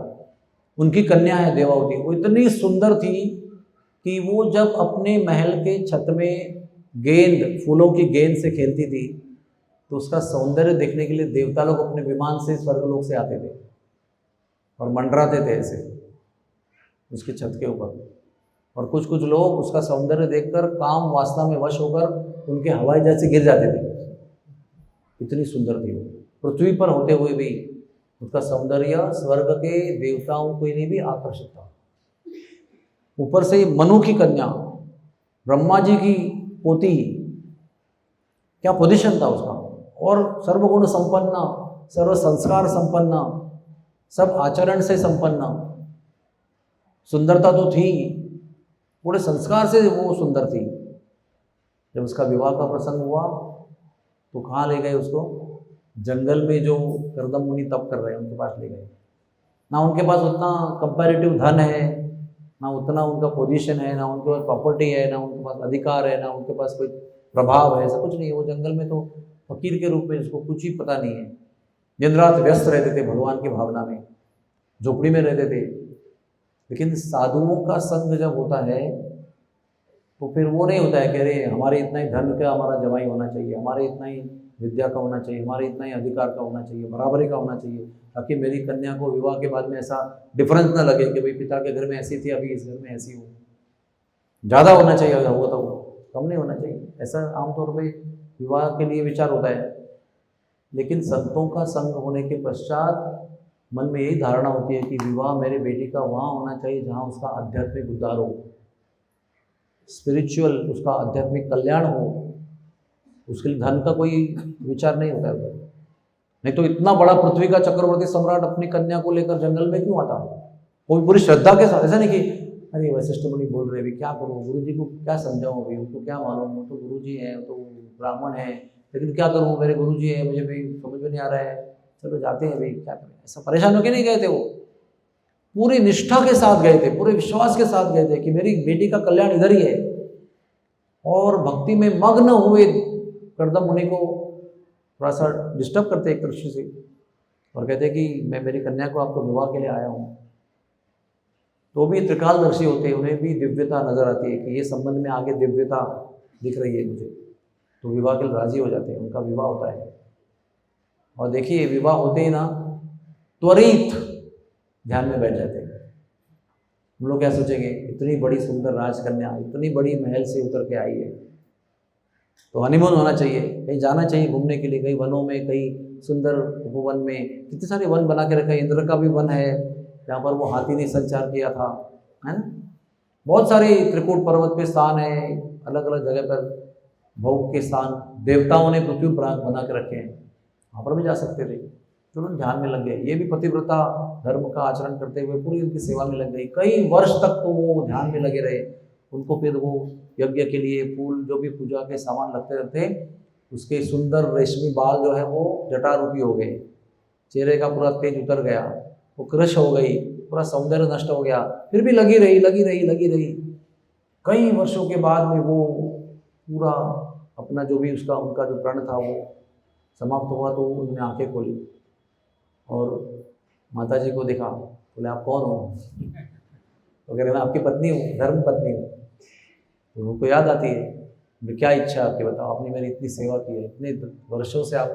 उनकी कन्या है देवावती। वो इतनी सुंदर थी कि वो जब अपने महल के छत में गेंद, फूलों की गेंद से खेलती थी तो उसका सौंदर्य देखने के लिए देवता लोग अपने विमान से स्वर्गलोक से आते थे और मंडराते थे ऐसे उसकी छत के ऊपर। और कुछ कुछ लोग उसका सौंदर्य देखकर काम वासना में वश होकर उनके हवाई जहाज से गिर जाते थे, इतनी सुंदर थी वो। पृथ्वी पर होते हुए भी उसका सौंदर्य स्वर्ग के देवताओं को नहीं भी आकर्षित था। ऊपर से मनु की कन्या, ब्रह्मा जी की पोती, क्या पोजीशन था उसका। और सर्वगुण संपन्न, सर्व संस्कार संपन्न, सब आचरण से संपन्न, सुंदरता तो थी, पूरे संस्कार से वो सुंदर थी। जब उसका विवाह का प्रसंग हुआ तो कहाँ ले गए उसको? जंगल में जो करदम मुनि तप कर रहे हैं उनके पास ले गए। ना उनके पास उतना कंपैरेटिव धन है, ना उतना उनका पोजीशन है, ना उनके पास प्रॉपर्टी है, ना उनके पास अधिकार है, ना उनके पास कोई प्रभाव है, ऐसा कुछ नहीं है। वो जंगल में तो फकीर के रूप में, जिसको कुछ ही पता नहीं है, दिन रात व्यस्त रहते थे भगवान की भावना में, झोपड़ी में रहते थे। लेकिन साधुओं का संग जब होता है तो फिर वो नहीं होता है कि अरे हमारे इतना ही धन का हमारा जमाई होना चाहिए, हमारे इतना ही विद्या का होना चाहिए, हमारे इतना ही अधिकार का होना चाहिए, बराबरी का होना चाहिए, ताकि मेरी कन्या को विवाह के बाद में ऐसा डिफरेंस ना लगे कि भाई पिता के घर में ऐसी थी, अभी इस घर में ऐसी हो। ज़्यादा होना चाहिए, अगर हो तो कम नहीं होना चाहिए, ऐसा आमतौर पर विवाह के लिए विचार होता है। लेकिन संतों का संग होने के पश्चात मन में यही धारणा होती है कि विवाह मेरे बेटी का वहाँ होना चाहिए जहाँ उसका आध्यात्मिक उद्धार हो, स्पिरिचुअल, उसका आध्यात्मिक कल्याण हो। उसके लिए धन का कोई विचार नहीं होता है। नहीं तो इतना बड़ा पृथ्वी का चक्रवर्ती सम्राट अपनी कन्या को लेकर जंगल में क्यों आता? वो भी पूरी श्रद्धा के साथ, ऐसा नहीं कि अरे वशिष्ठ मुनि बोल रहे, अभी क्या करूँ, गुरु जी को क्या समझाऊँ, अभी उनको क्या मालूम, तो गुरु जी है, तो ब्राह्मण है, लेकिन क्या करूँ, मेरे गुरु जी है, मुझे भी समझ में नहीं आ रहा है, चलो जाते हैं भाई, क्या करें। ऐसा परेशान होकर नहीं गए थे वो, पूरी निष्ठा के साथ गए थे, पूरे विश्वास के साथ गए थे कि मेरी बेटी का कल्याण इधर ही है। और भक्ति में मग्न हुए करदम मुनि को थोड़ा सा डिस्टर्ब करते एक दृष्टि से, और कहते कि मैं मेरी कन्या को आपको विवाह के लिए आया हूँ। तो भी त्रिकालदर्शी होते हैं, उन्हें भी दिव्यता नजर आती है कि ये संबंध में आगे दिव्यता दिख रही है मुझे, तो विवाह के लिए राजी हो जाते हैं, उनका विवाह होता है। और देखिए विवाह होते ही ना त्वरित ध्यान में बैठ जाते हैं। हम लोग क्या सोचेंगे, इतनी बड़ी सुंदर राजकन्या इतनी बड़ी महल से उतर के आई है तो हनीमून होना चाहिए, कहीं जाना चाहिए घूमने के लिए, कहीं वनों में, कहीं सुंदर उपवन में। कितने सारे वन बना के रखे, इंद्र का भी वन है जहाँ पर वो हाथी ने संचार किया था, है ना। बहुत सारे त्रिकूट पर्वत पे स्थान है, अलग अलग जगह पर भोग के स्थान देवताओं ने पृथ्वी पर बना के रखे हैं, वहाँ पर भी जा सकते थे। चलो ध्यान में लग गए, ये भी पतिव्रता धर्म का आचरण करते हुए पूरी उनकी सेवा में लग गई। कई वर्ष तक तो वो ध्यान में लगे रहे। उनको फिर वो यज्ञ के लिए फूल, जो भी पूजा के सामान लगते रहते, उसके सुंदर रेशमी बाल जो है वो जटारूपी हो गए, चेहरे का पूरा तेज उतर गया, वो क्रश हो गई, पूरा सौंदर्य नष्ट हो गया। फिर भी लगी रही लगी रही लगी रही। कई वर्षों के बाद में वो पूरा अपना जो भी उसका उनका जो प्रण था वो समाप्त हुआ। तो उन्होंने आंखें खोली और माता जी को देखा, बोले आप कौन हो? तो कह रहे मैं आपकी पत्नी हूँ, धर्म पत्नी हूँ। तो उनको याद आती है, क्या इच्छा आपकी बताओ, आपने मेरी इतनी सेवा की है, इतने वर्षों से आप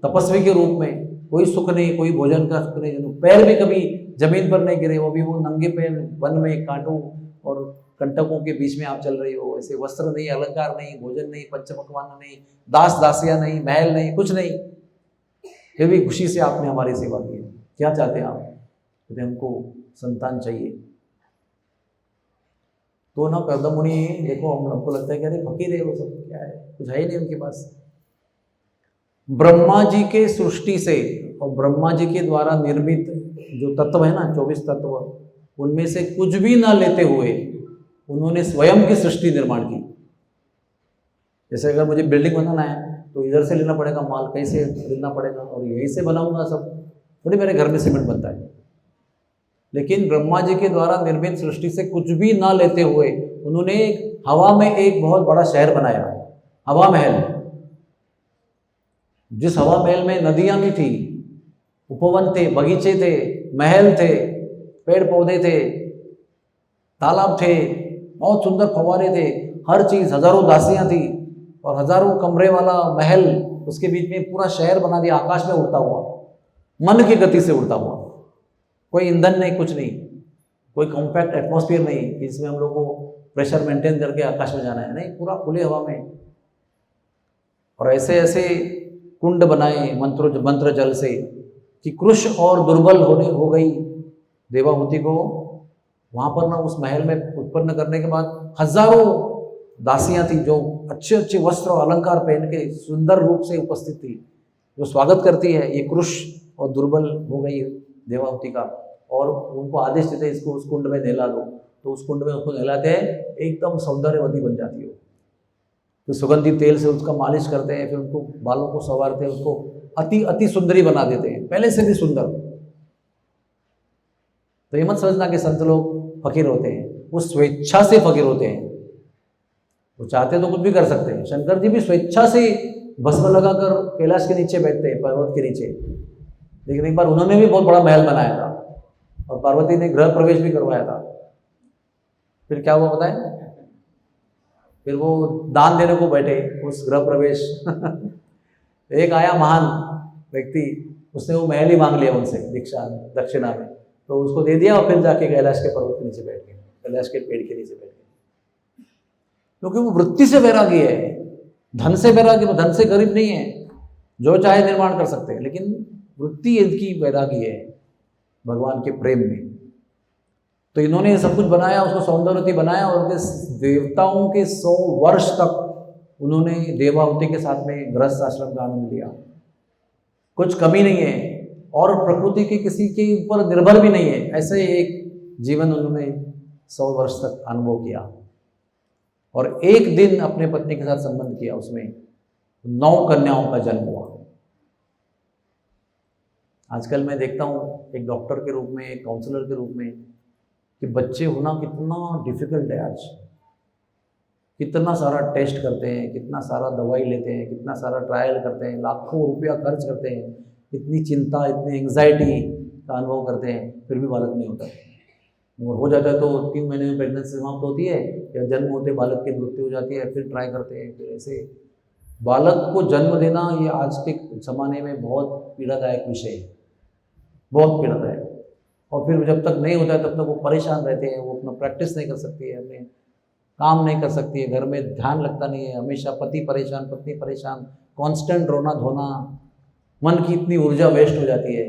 तपस्वी के रूप में, कोई सुख नहीं, कोई भोजन का सुख नहीं, पैर भी कभी जमीन पर नहीं गिरे, वो भी वो नंगे पैर वन में कांटों और कंटकों के बीच में आप चल रही हो, ऐसे वस्त्र नहीं, अलंकार नहीं, भोजन नहीं, पंचपकवान नहीं, दास दासियां नहीं, महल नहीं, कुछ नहीं, फिर भी खुशी से आपने हमारी सेवा की है। क्या चाहते हैं आप? कहते हमको संतान चाहिए। तो ना करदम मुनि देखो, हमको लगता है कि अरे फकीर है वो, सब क्या है, कुछ है ही नहीं उनके पास। ब्रह्मा जी के सृष्टि से और ब्रह्मा जी के द्वारा निर्मित जो तत्व है ना, 24 तत्व, उनमें से कुछ भी ना लेते हुए उन्होंने स्वयं की सृष्टि निर्माण की। जैसे अगर मुझे बिल्डिंग बनाना है तो इधर से लेना पड़ेगा माल, कैसे लेना पड़ेगा, और यहीं से बनाऊंगा सब, थोड़ी मेरे घर में सीमेंट बनता है। लेकिन ब्रह्मा जी के द्वारा निर्मित सृष्टि से कुछ भी ना लेते हुए उन्होंने हवा में एक बहुत बड़ा शहर बनाया, हवा महल। जिस हवा महल में नदियां भी थी, उपवन थे, बगीचे थे, महल थे, पेड़ पौधे थे, तालाब थे, बहुत सुंदर फव्वारे थे, हर चीज, हजारों दासियां थी और हजारों कमरे वाला महल, उसके बीच में पूरा शहर बना दिया, आकाश में उड़ता हुआ, मन की गति से उड़ता हुआ। कोई ईंधन नहीं, कुछ नहीं, कोई कॉम्पैक्ट एटमॉस्फेयर नहीं कि इसमें हम लोग को प्रेशर मेंटेन करके आकाश में जाना है, नहीं, पूरा खुले हवा में। और ऐसे ऐसे कुंड बनाए मंत्र जल से कि कृश और दुर्बल हो गई देवाहुति को वहां पर ना उस महल में उत्पन्न करने के बाद हजारों दासियां थी जो अच्छे अच्छे वस्त्र और अलंकार पहन के सुंदर रूप से उपस्थित थी, जो स्वागत करती है। ये कृश और दुर्बल हो गई देवाहुति का, और उनको आदेश देते इसको उस कुंड में नहला दो, तो उस कुंड में उसको नहलाते हैं, एकदम सौंदर्यवती बन जाती है। तो सुगंधित तेल से उसका मालिश करते हैं, फिर उनको बालों को संवारते हैं, उसको अति सुंदरी बना देते हैं, पहले से भी सुंदर। तो ये मत समझना कि संत लोग फकीर होते हैं, वो स्वेच्छा से फकीर होते हैं। वो चाहते तो कुछ भी कर सकते हैं। शंकर जी भी स्वेच्छा से भस्म लगाकर कैलाश के नीचे बैठते हैं, पर्वत के नीचे। लेकिन एक बार उन्होंने भी बहुत बड़ा महल बनाया था और पार्वती ने गृह प्रवेश भी करवाया था। फिर क्या हुआ पता है? फिर वो दान देने को बैठे उस गृह प्रवेश एक आया महान व्यक्ति, उसने वो महल ही मांग लिया उनसे दक्षिणा में, तो उसको दे दिया और फिर जाके कैलाश के पर्वत के नीचे बैठ गए, कैलाश के पेड़ के नीचे बैठ गए। क्योंकि वो वृत्ति से वैरागी है, धन से वैरागी, वो धन से गरीब नहीं है, जो चाहे निर्माण कर सकते हैं, लेकिन वृत्ति इनकी वैरागी है भगवान के प्रेम में। तो इन्होंने सब कुछ बनाया, उसको सौंदर्यवती बनाया, और उनके देवताओं के 100 वर्ष तक उन्होंने देवाहुति के साथ में गृहस्थ आश्रम का आनंद लिया। कुछ कमी नहीं है और प्रकृति के किसी के ऊपर निर्भर भी नहीं है, ऐसे एक जीवन उन्होंने 100 वर्ष तक अनुभव किया। और एक दिन अपने पत्नी के साथ संबंध किया, उसमें 9 कन्याओं का जन्म हुआ। आजकल मैं देखता हूँ एक डॉक्टर के रूप में, एक काउंसलर के रूप में, कि बच्चे होना कितना डिफिकल्ट है आज। कितना सारा टेस्ट करते हैं, कितना सारा दवाई लेते हैं, कितना सारा ट्रायल करते हैं, लाखों रुपया खर्च करते हैं, इतनी चिंता, इतनी एंग्जाइटी का अनुभव करते हैं, फिर भी बालक नहीं होता। और हो जाता है तो 3 महीने में प्रेगनेंसी समाप्त होती है, या जन्म होते बालक की मृत्यु हो जाती है, फिर ट्राई करते हैं। फिर ऐसे बालक को जन्म देना ये आज के ज़माने में बहुत पीड़ादायक विषय है, बहुत पीड़ादायक। और फिर जब तक नहीं होता है तब तक वो परेशान रहते हैं, वो अपना प्रैक्टिस नहीं कर सकती है, अपने काम नहीं कर सकती है, घर में ध्यान लगता नहीं है, हमेशा पति परेशान, पत्नी परेशान, कांस्टेंट रोना धोना, मन की इतनी ऊर्जा वेस्ट हो जाती है।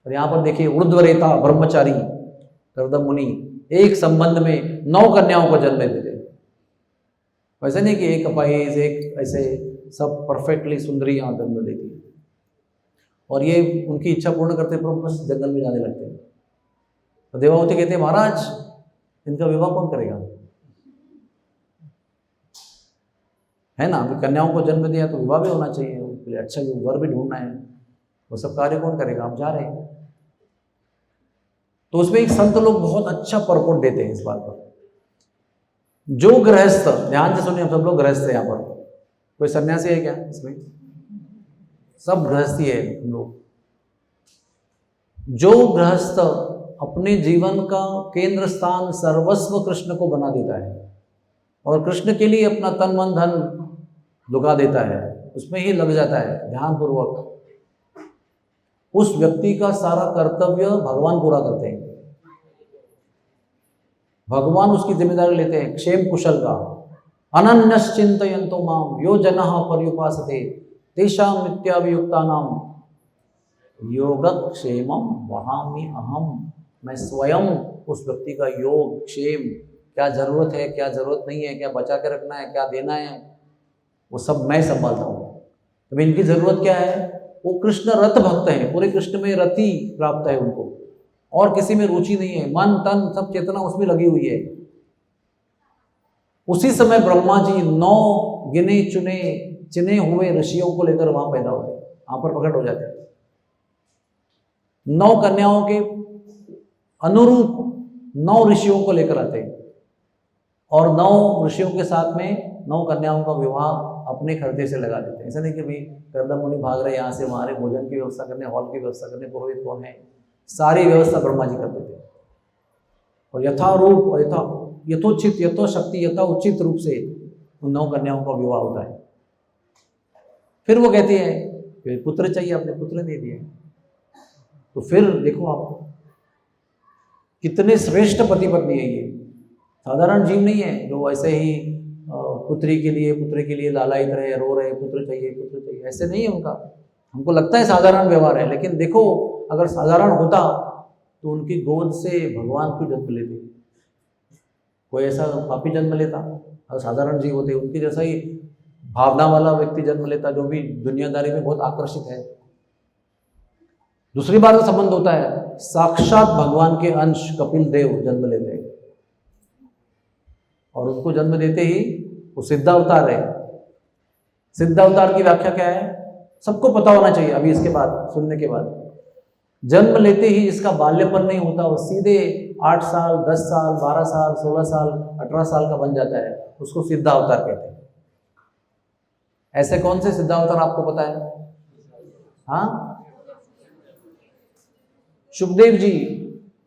और यहाँ पर देखिए ऊर्ध्वरेता ब्रह्मचारी करदम मुनि एक संबंध में 9 कन्याओं को जन्म देते थे। वैसे नहीं कि एक अपाहिज, एक ऐसे, सब परफेक्टली सुंदरियाँ जन्म देती है। और ये उनकी इच्छा पूर्ण करते पूर्व बस जंगल में जाने लगते हैं। तो देवाहुति कहते हैं महाराज इनका विवाह कौन करेगा, है ना? अभी कन्याओं को जन्म दिया तो विवाह भी होना चाहिए, उनके लिए अच्छा वर भी ढूंढना है, वो सब कार्य कौन करेगा, हम जा रहे हैं। तो उसमें एक संत लोग बहुत अच्छा परपोट देते हैं इस बात पर। जो गृहस्थ, ध्यान से सुनिए, हम सब लोग गृहस्थ हैं यहाँ पर, कोई सन्यासी है क्या इसमें? सब गृहस्थी है हम लोग। जो गृहस्थ अपने जीवन का केंद्र स्थान सर्वस्व कृष्ण को बना देता है और कृष्ण के लिए अपना तन मन धन लुका देता है, उसमें ही लग जाता है ध्यानपूर्वक, उस व्यक्ति का सारा कर्तव्य भगवान पूरा करते हैं। भगवान उसकी जिम्मेदारी लेते हैं क्षेम कुशल का। अनन्यश्चिन्तयन्तो माम यो जनः पर्युपासते तेषां नित्याभियुक्तानां योगक्षेमं वहामि अहम। मैं स्वयं उस व्यक्ति का योग क्षेम, क्या जरूरत है, क्या जरूरत नहीं है, क्या बचा के रखना है, क्या देना है, वो सब मैं संभालता हूँ। तो इनकी जरूरत क्या है? वो कृष्ण रत भक्त हैं, पूरे कृष्ण में रति प्राप्त है उनको, और किसी में रुचि नहीं है, मन तन सब चेतना उसमें लगी हुई है। उसी समय ब्रह्मा जी 9 गिने चुने चुने हुए ऋषियों को लेकर वहां पैदा होते हैं, वहां पर प्रकट हो जाते हैं। 9 कन्याओं के अनुरूप 9 ऋषियों को लेकर आते हैं और 9 ऋषियों के साथ में 9 कन्याओं का विवाह अपने खर्चे से लगा देते हैं। ऐसा नहीं कि भाई कर्दम मुनि भाग रहे यहाँ से वहाँ रहे, भोजन की व्यवस्था करने, हॉल की व्यवस्था करने, पुरोहित कौन है, सारी व्यवस्था ब्रह्मा जी करते थे। और यथारूप और यथोचित, यथोशक्ति, यथोचित रूप से उन 9 कन्याओं का विवाह होता है। फिर वो कहती है कि पुत्र चाहिए, अपने पुत्र दे दिए। तो फिर देखो आप कितने श्रेष्ठ पति पत्नी है ये, साधारण जीव नहीं है जो ऐसे ही पुत्र के लिए लालायित रहे, रो रहे, पुत्र चाहिए, ऐसे नहीं है उनका। हमको लगता है साधारण व्यवहार है, लेकिन देखो अगर साधारण होता तो उनकी गोद से भगवान क्यों जन्म लेते? कोई ऐसा पापी जन्म लेता? अगर साधारण जीव होते, उनके जैसा ही भावना वाला व्यक्ति जन्म लेता जो भी दुनियादारी में बहुत आकर्षित है। दूसरी बार का संबंध होता है, साक्षात भगवान के अंश कपिल देव जन्म लेते हैं और उनको जन्म देते ही वो सिद्धावतार है। सिद्धावतार की व्याख्या क्या है सबको पता होना चाहिए अभी इसके बाद सुनने के बाद। जन्म लेते ही जिसका बाल्यपन नहीं होता वो सीधे 8 साल, 10 साल, 12 साल, 16 साल, 18 साल का बन जाता है, उसको सिद्धावतार कहते हैं। ऐसे कौन से सिद्धावतार आपको पता है? हाँ, शुभदेव जी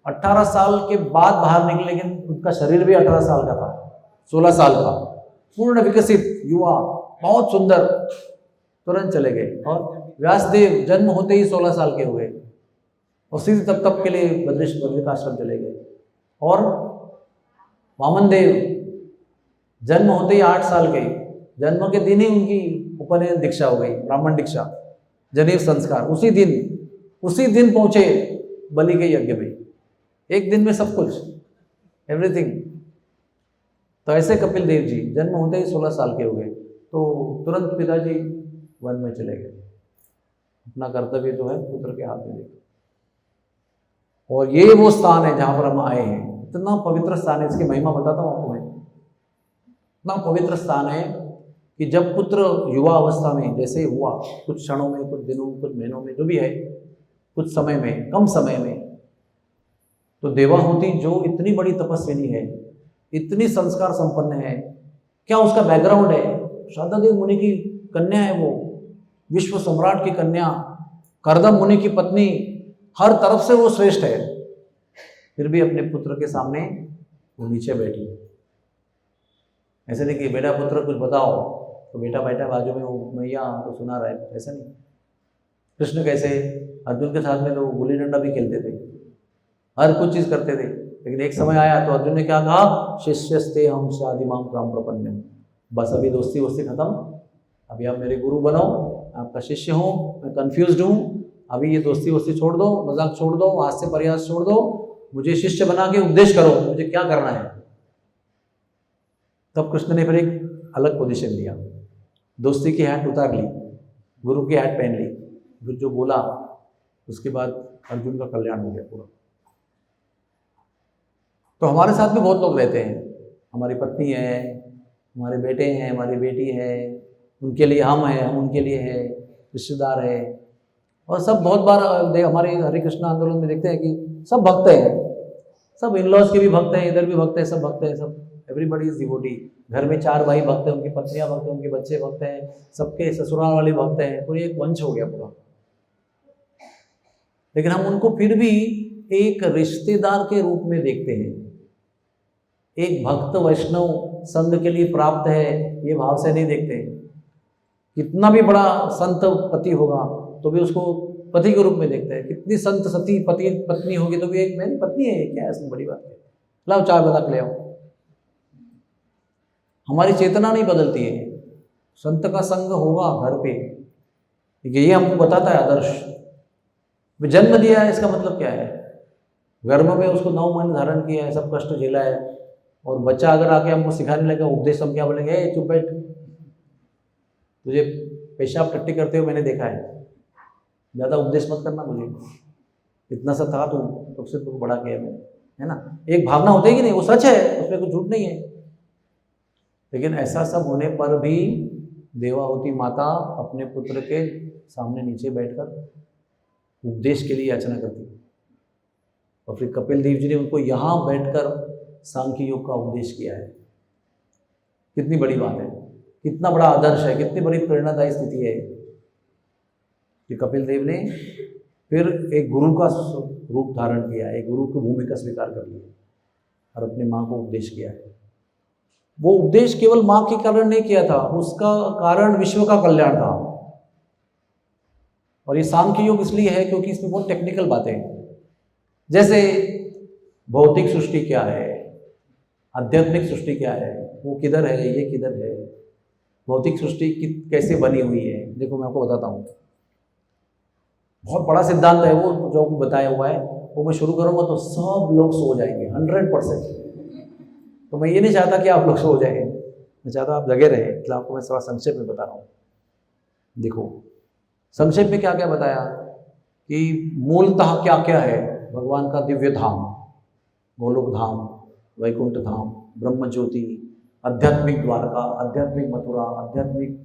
18 साल के बाद बाहर निकले, लेकिन उनका शरीर भी 18 साल का था, 16 साल का, पूर्ण विकसित युवा, बहुत सुंदर, तुरंत चले गए। और व्यासदेव जन्म होते ही 16 साल के हुए और सीधे तप के लिए बद्रिकाश्रम चले गए। और वामन देव जन्म होते ही 8 साल के, जन्म के दिन ही उनकी उपनयन दीक्षा हो गई, ब्राह्मण दीक्षा, जनेऊ संस्कार। उसी दिन पहुंचे बलि के यज्ञ में, एक दिन में सब कुछ, एवरीथिंग। तो ऐसे कपिल देव जी जन्म होते ही 16 साल के हो गए, तो तुरंत पिताजी वन में चले गए। अपना कर्तव्य जो है पुत्र के हाथ में देखा। और ये वो स्थान है जहां पर हम आए हैं, इतना पवित्र स्थान है, इसकी महिमा बताता हूं आपको मैं। इतना पवित्र स्थान है कि जब पुत्र युवा अवस्था में जैसे हुआ, कुछ क्षणों में, कुछ दिनों, कुछ महीनों में, जो भी है, कुछ समय में, कम समय में, तो देवाहुति जो इतनी बड़ी तपस्विनी है, इतनी संस्कार संपन्न है, क्या उसका बैकग्राउंड है? शारदादेव मुनि की कन्या है वो, विश्व सम्राट की कन्या, कर्दम मुनि की पत्नी, हर तरफ से वो श्रेष्ठ है। फिर भी अपने पुत्र के सामने वो नीचे बैठी। ऐसे नहीं कि बेटा पुत्र कुछ बताओ, तो बेटा बैठा बाजू में, वो मैया तो सुना रहा है, ऐसा नहीं। कृष्ण कैसे अर्जुन के साथ में तो गुल्ली डंडा भी खेलते थे, हर कुछ चीज़ करते थे, लेकिन एक समय आया तो अर्जुन ने क्या कहा, शिष्यस्ते हम शादिमाम काम प्रपन्नम, बस अभी दोस्ती वोस्ती खत्म, अभी आप मेरे गुरु बनो, आपका शिष्य हूँ, मैं कन्फ्यूज्ड हूँ, अभी ये दोस्ती वोस्ती छोड़ दो, मजाक छोड़ दो, हास्य प्रयास छोड़ दो, मुझे शिष्य बना के उपदेश करो, मुझे क्या करना है। तब कृष्ण ने फिर एक अलग पोजीशन दिया, दोस्ती की हैट उतार ली, गुरु की हैट पहन ली, फिर जो बोला उसके बाद अर्जुन का कल्याण हो गया पूरा। तो हमारे साथ में बहुत लोग रहते हैं, हमारी पत्नी है, हमारे बेटे हैं, हमारी बेटी है, उनके लिए हम हैं, हम उनके लिए है, रिश्तेदार है, और सब बहुत बार हमारे हरे कृष्ण आंदोलन में देखते हैं कि सब भक्त हैं, सब इन लॉज के भी भक्त हैं, इधर भी भक्त हैं, सब भक्त हैं, सब एवरीबडी इज डिवोटी। घर में 4 भाई भक्त हैं, उनकी पत्नियां भक्त हैं, उनके बच्चे भक्त हैं, सबके ससुराल वाले भक्त हैं, पूरी एक वंश हो गया पूरा। लेकिन हम उनको फिर भी एक रिश्तेदार के रूप में देखते हैं, एक भक्त वैष्णव संघ के लिए प्राप्त है ये भाव से नहीं देखते। कितना भी बड़ा संत पति होगा तो भी उसको पति के रूप में देखते हैं, कितनी संत सती पति पत्नी होगी तो भी एक मेरी पत्नी है, क्या है इसमें बड़ी बात है, लाओ चाय बना के ले आओ। हमारी चेतना नहीं बदलती है। संत का संग होगा घर पे, ये हमको बताता है आदर्श। जन्म दिया है इसका मतलब क्या है, गर्भ में उसको 9 महीने धारण किया है, सब कष्ट झेला है, और बच्चा अगर आके हमको सिखाने लगा उपदेश, हम क्या बोलेंगे, चुप बैठ, तुझे पेशाब टट्टी करते हुए मैंने देखा है, ज़्यादा उपदेश मत करना मुझे, इतना सा था तब से तुमको बड़ा किया मैंने, है ना। एक भावना होती है कि नहीं, वो सच है, उसमें कुछ झूठ नहीं है। लेकिन ऐसा सब होने पर भी देवावती माता अपने पुत्र के सामने नीचे बैठकर उपदेश के लिए याचना करती है, और फिर कपिल देव जी ने उनको यहाँ बैठकर सांख्य योग का उपदेश किया है। कितनी बड़ी बात है, कितना बड़ा आदर्श है, कितनी बड़ी प्रेरणादायी स्थिति है कि कपिल देव ने फिर एक गुरु का रूप धारण किया है, एक गुरु की भूमिका स्वीकार कर ली है और अपनी माँ को उपदेश किया है। वो उपदेश केवल माँ के कारण नहीं किया था, उसका कारण विश्व का कल्याण था। और ये सांख्य योग इसलिए है क्योंकि इसमें बहुत टेक्निकल बातें हैं, जैसे भौतिक सृष्टि क्या है, आध्यात्मिक सृष्टि क्या है, वो किधर है, ये किधर है, भौतिक सृष्टि कैसे बनी हुई है। देखो मैं आपको बताता हूँ, बहुत बड़ा सिद्धांत है वो जो बताया हुआ है, वो मैं शुरू करूँगा तो सब लोग सो जाएंगे 100%। तो मैं ये नहीं चाहता कि आप लोग सो जाएंगे, मैं चाहता हूँ आप जगे रहे, इसलिए आपको मैं थोड़ा संक्षेप में बता रहा हूँ। देखो संक्षेप में क्या क्या बताया कि मूलतः क्या क्या है भगवान का दिव्य धाम, गोलोक धाम, वैकुंठ धाम, ब्रह्म ज्योति, आध्यात्मिक द्वारका, आध्यात्मिक मथुरा, आध्यात्मिक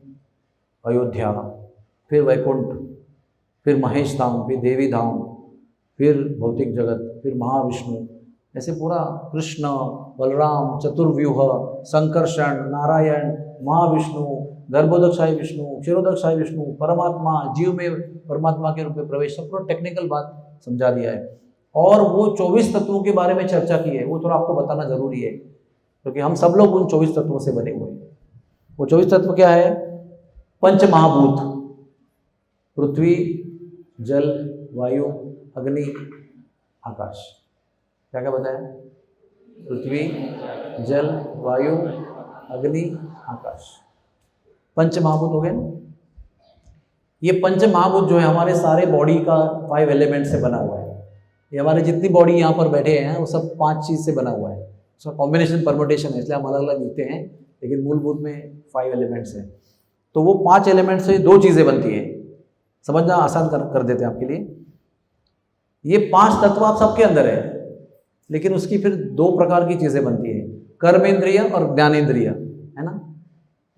अयोध्या, फिर वैकुंठ, फिर महेश धाम, फिर देवी धाम, फिर भौतिक जगत, फिर महाविष्णु, ऐसे पूरा कृष्ण, बलराम, चतुर्व्यूह, संकर्षण, नारायण, महाविष्णु, गर्भोदकशाही विष्णु, क्षीरोदकशाही विष्णु, परमात्मा, जीव में परमात्मा के रूप में प्रवेश, सब पूरा टेक्निकल बात समझा दिया है। और वो 24 तत्वों के बारे में चर्चा की है, वो थोड़ा आपको बताना जरूरी है क्योंकि हम सब लोग उन 24 तत्वों से बने हुए हैं। वो 24 तत्व क्या है? पंच महाभूत, पृथ्वी, जल, वायु, अग्नि, आकाश। क्या क्या बताया? पृथ्वी, जल, वायु, अग्नि, आकाश, पंच महाभूत हो गए ना। ये पंच महाभूत जो है हमारे सारे बॉडी का 5 एलिमेंट से बना हुआ है। ये हमारे जितनी बॉडी यहाँ पर बैठे हैं वो सब 5 चीज़ से बना हुआ है, उसका कॉम्बिनेशन परमुटेशन है, इसलिए हम अलग अलग लिखते हैं, लेकिन मूलभूत में 5 एलिमेंट्स हैं। तो वो 5 एलिमेंट से 2 चीज़ें बनती है, समझना आसान कर देते हैं आपके लिए। ये 5 तत्व आप सबके अंदर है, लेकिन उसकी फिर 2 प्रकार की चीज़ें बनती है, कर्मेंद्रिय और ज्ञानेंद्रिय, है ना।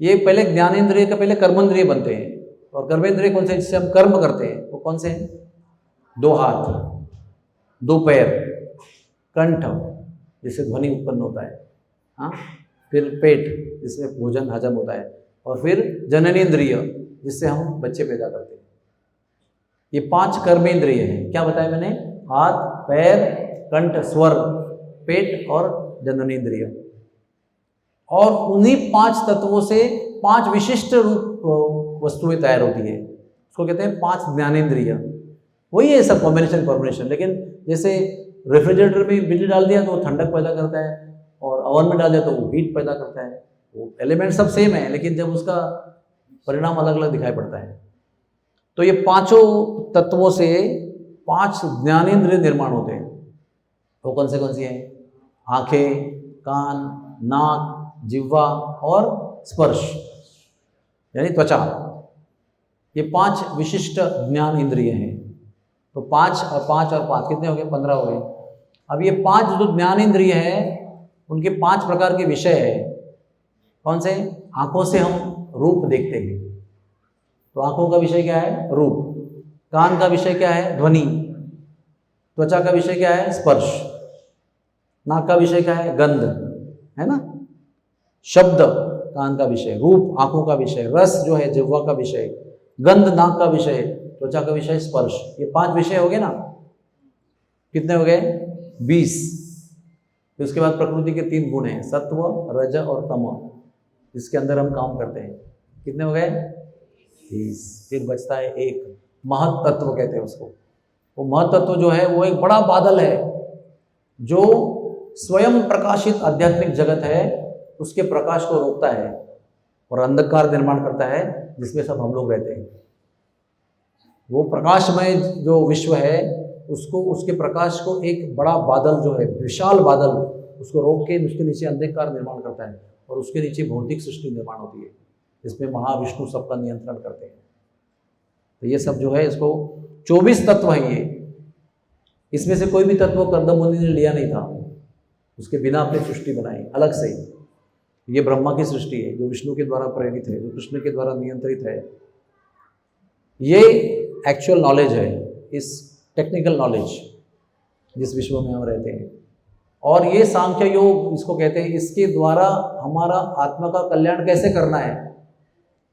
ये पहले ज्ञानेंद्रिय का पहले कर्मेंद्रिय बनते हैं, और कर्मेंद्रिय कौन से, जिससे हम कर्म करते हैं, वो कौन से हैं? 2 हाथ, 2 पैर, कंठ जिससे ध्वनि उत्पन्न होता है, हाँ, फिर पेट जिसमें भोजन हजम होता है, और फिर जननेंद्रिय जिससे हम बच्चे पैदा करते हैं। ये 5 कर्मेंद्रिय हैं। क्या बताया मैंने? हाथ, पैर, कंठ, स्वर, पेट और जननेंद्रिय। और उन्हीं 5 तत्वों से 5 विशिष्ट रूप वस्तुएं तैयार होती है, उसको कहते हैं 5 ज्ञानेंद्रिय। वही है सब कॉम्बिनेशन फॉर्मुलेशन। लेकिन जैसे रेफ्रिजरेटर में बिजली डाल दिया तो वो ठंडक पैदा करता है, और ओवन में डाल दिया तो वो हीट पैदा करता है। वो एलिमेंट सब सेम है, लेकिन जब उसका परिणाम अलग अलग दिखाई पड़ता है। तो ये 5 तत्वों से 5 ज्ञानेंद्रिय निर्माण होते हैं। वो कौन सी हैं? आंखें, कान, नाक, जिह्वा और स्पर्श यानी त्वचा। ये 5 विशिष्ट ज्ञान इंद्रिय हैं। तो 5 और 5 कितने हो गए? 15 हो गए। अब ये 5 जो ज्ञान इंद्रिय हैं उनके 5 प्रकार के विषय है। कौन से? आंखों से हम रूप देखते हैं, तो आंखों का विषय क्या है? रूप। कान का विषय क्या है? ध्वनि। त्वचा का विषय क्या है? स्पर्श। नाक का विषय क्या है? गंध, है ना। शब्द कान का विषय, रूप आंखों का विषय, रस जो है जिह्वा का विषय, गंध नाक का विषय, त्वचा का विषय स्पर्श। ये 5 विषय हो गए ना। कितने हो गए? 20। फिर उसके बाद प्रकृति के 3 गुण हैं, सत्व, रज और तम, जिसके अंदर हम काम करते हैं। कितने हो गए? 20। फिर बचता है एक महत तत्व कहते हैं उसको। वो महत तत्व जो है वो एक बड़ा बादल है जो स्वयं प्रकाशित आध्यात्मिक जगत है उसके प्रकाश को रोकता है और अंधकार निर्माण करता है, जिसमें सब हम लोग रहते हैं। वो प्रकाशमय जो विश्व है उसको, उसके प्रकाश को एक बड़ा बादल जो है, विशाल बादल, उसको रोक के उसके नीचे अंधकार निर्माण करता है, और उसके नीचे भौतिक सृष्टि निर्माण होती है, जिसमें महाविष्णु सबका नियंत्रण करते हैं। तो ये सब जो है, इसको 24 तत्व हैं ये। इसमें से कोई भी तत्व कर्दम मुनि ने लिया नहीं था, उसके बिना अपनी सृष्टि बनाई अलग से। ये ब्रह्मा की सृष्टि है, जो विष्णु के द्वारा प्रेरित है, जो कृष्ण के द्वारा नियंत्रित है। ये एक्चुअल नॉलेज है, इस टेक्निकल नॉलेज जिस विश्व में हम रहते हैं। और ये सांख्य योग इसको कहते हैं, इसके द्वारा हमारा आत्मा का कल्याण कैसे करना है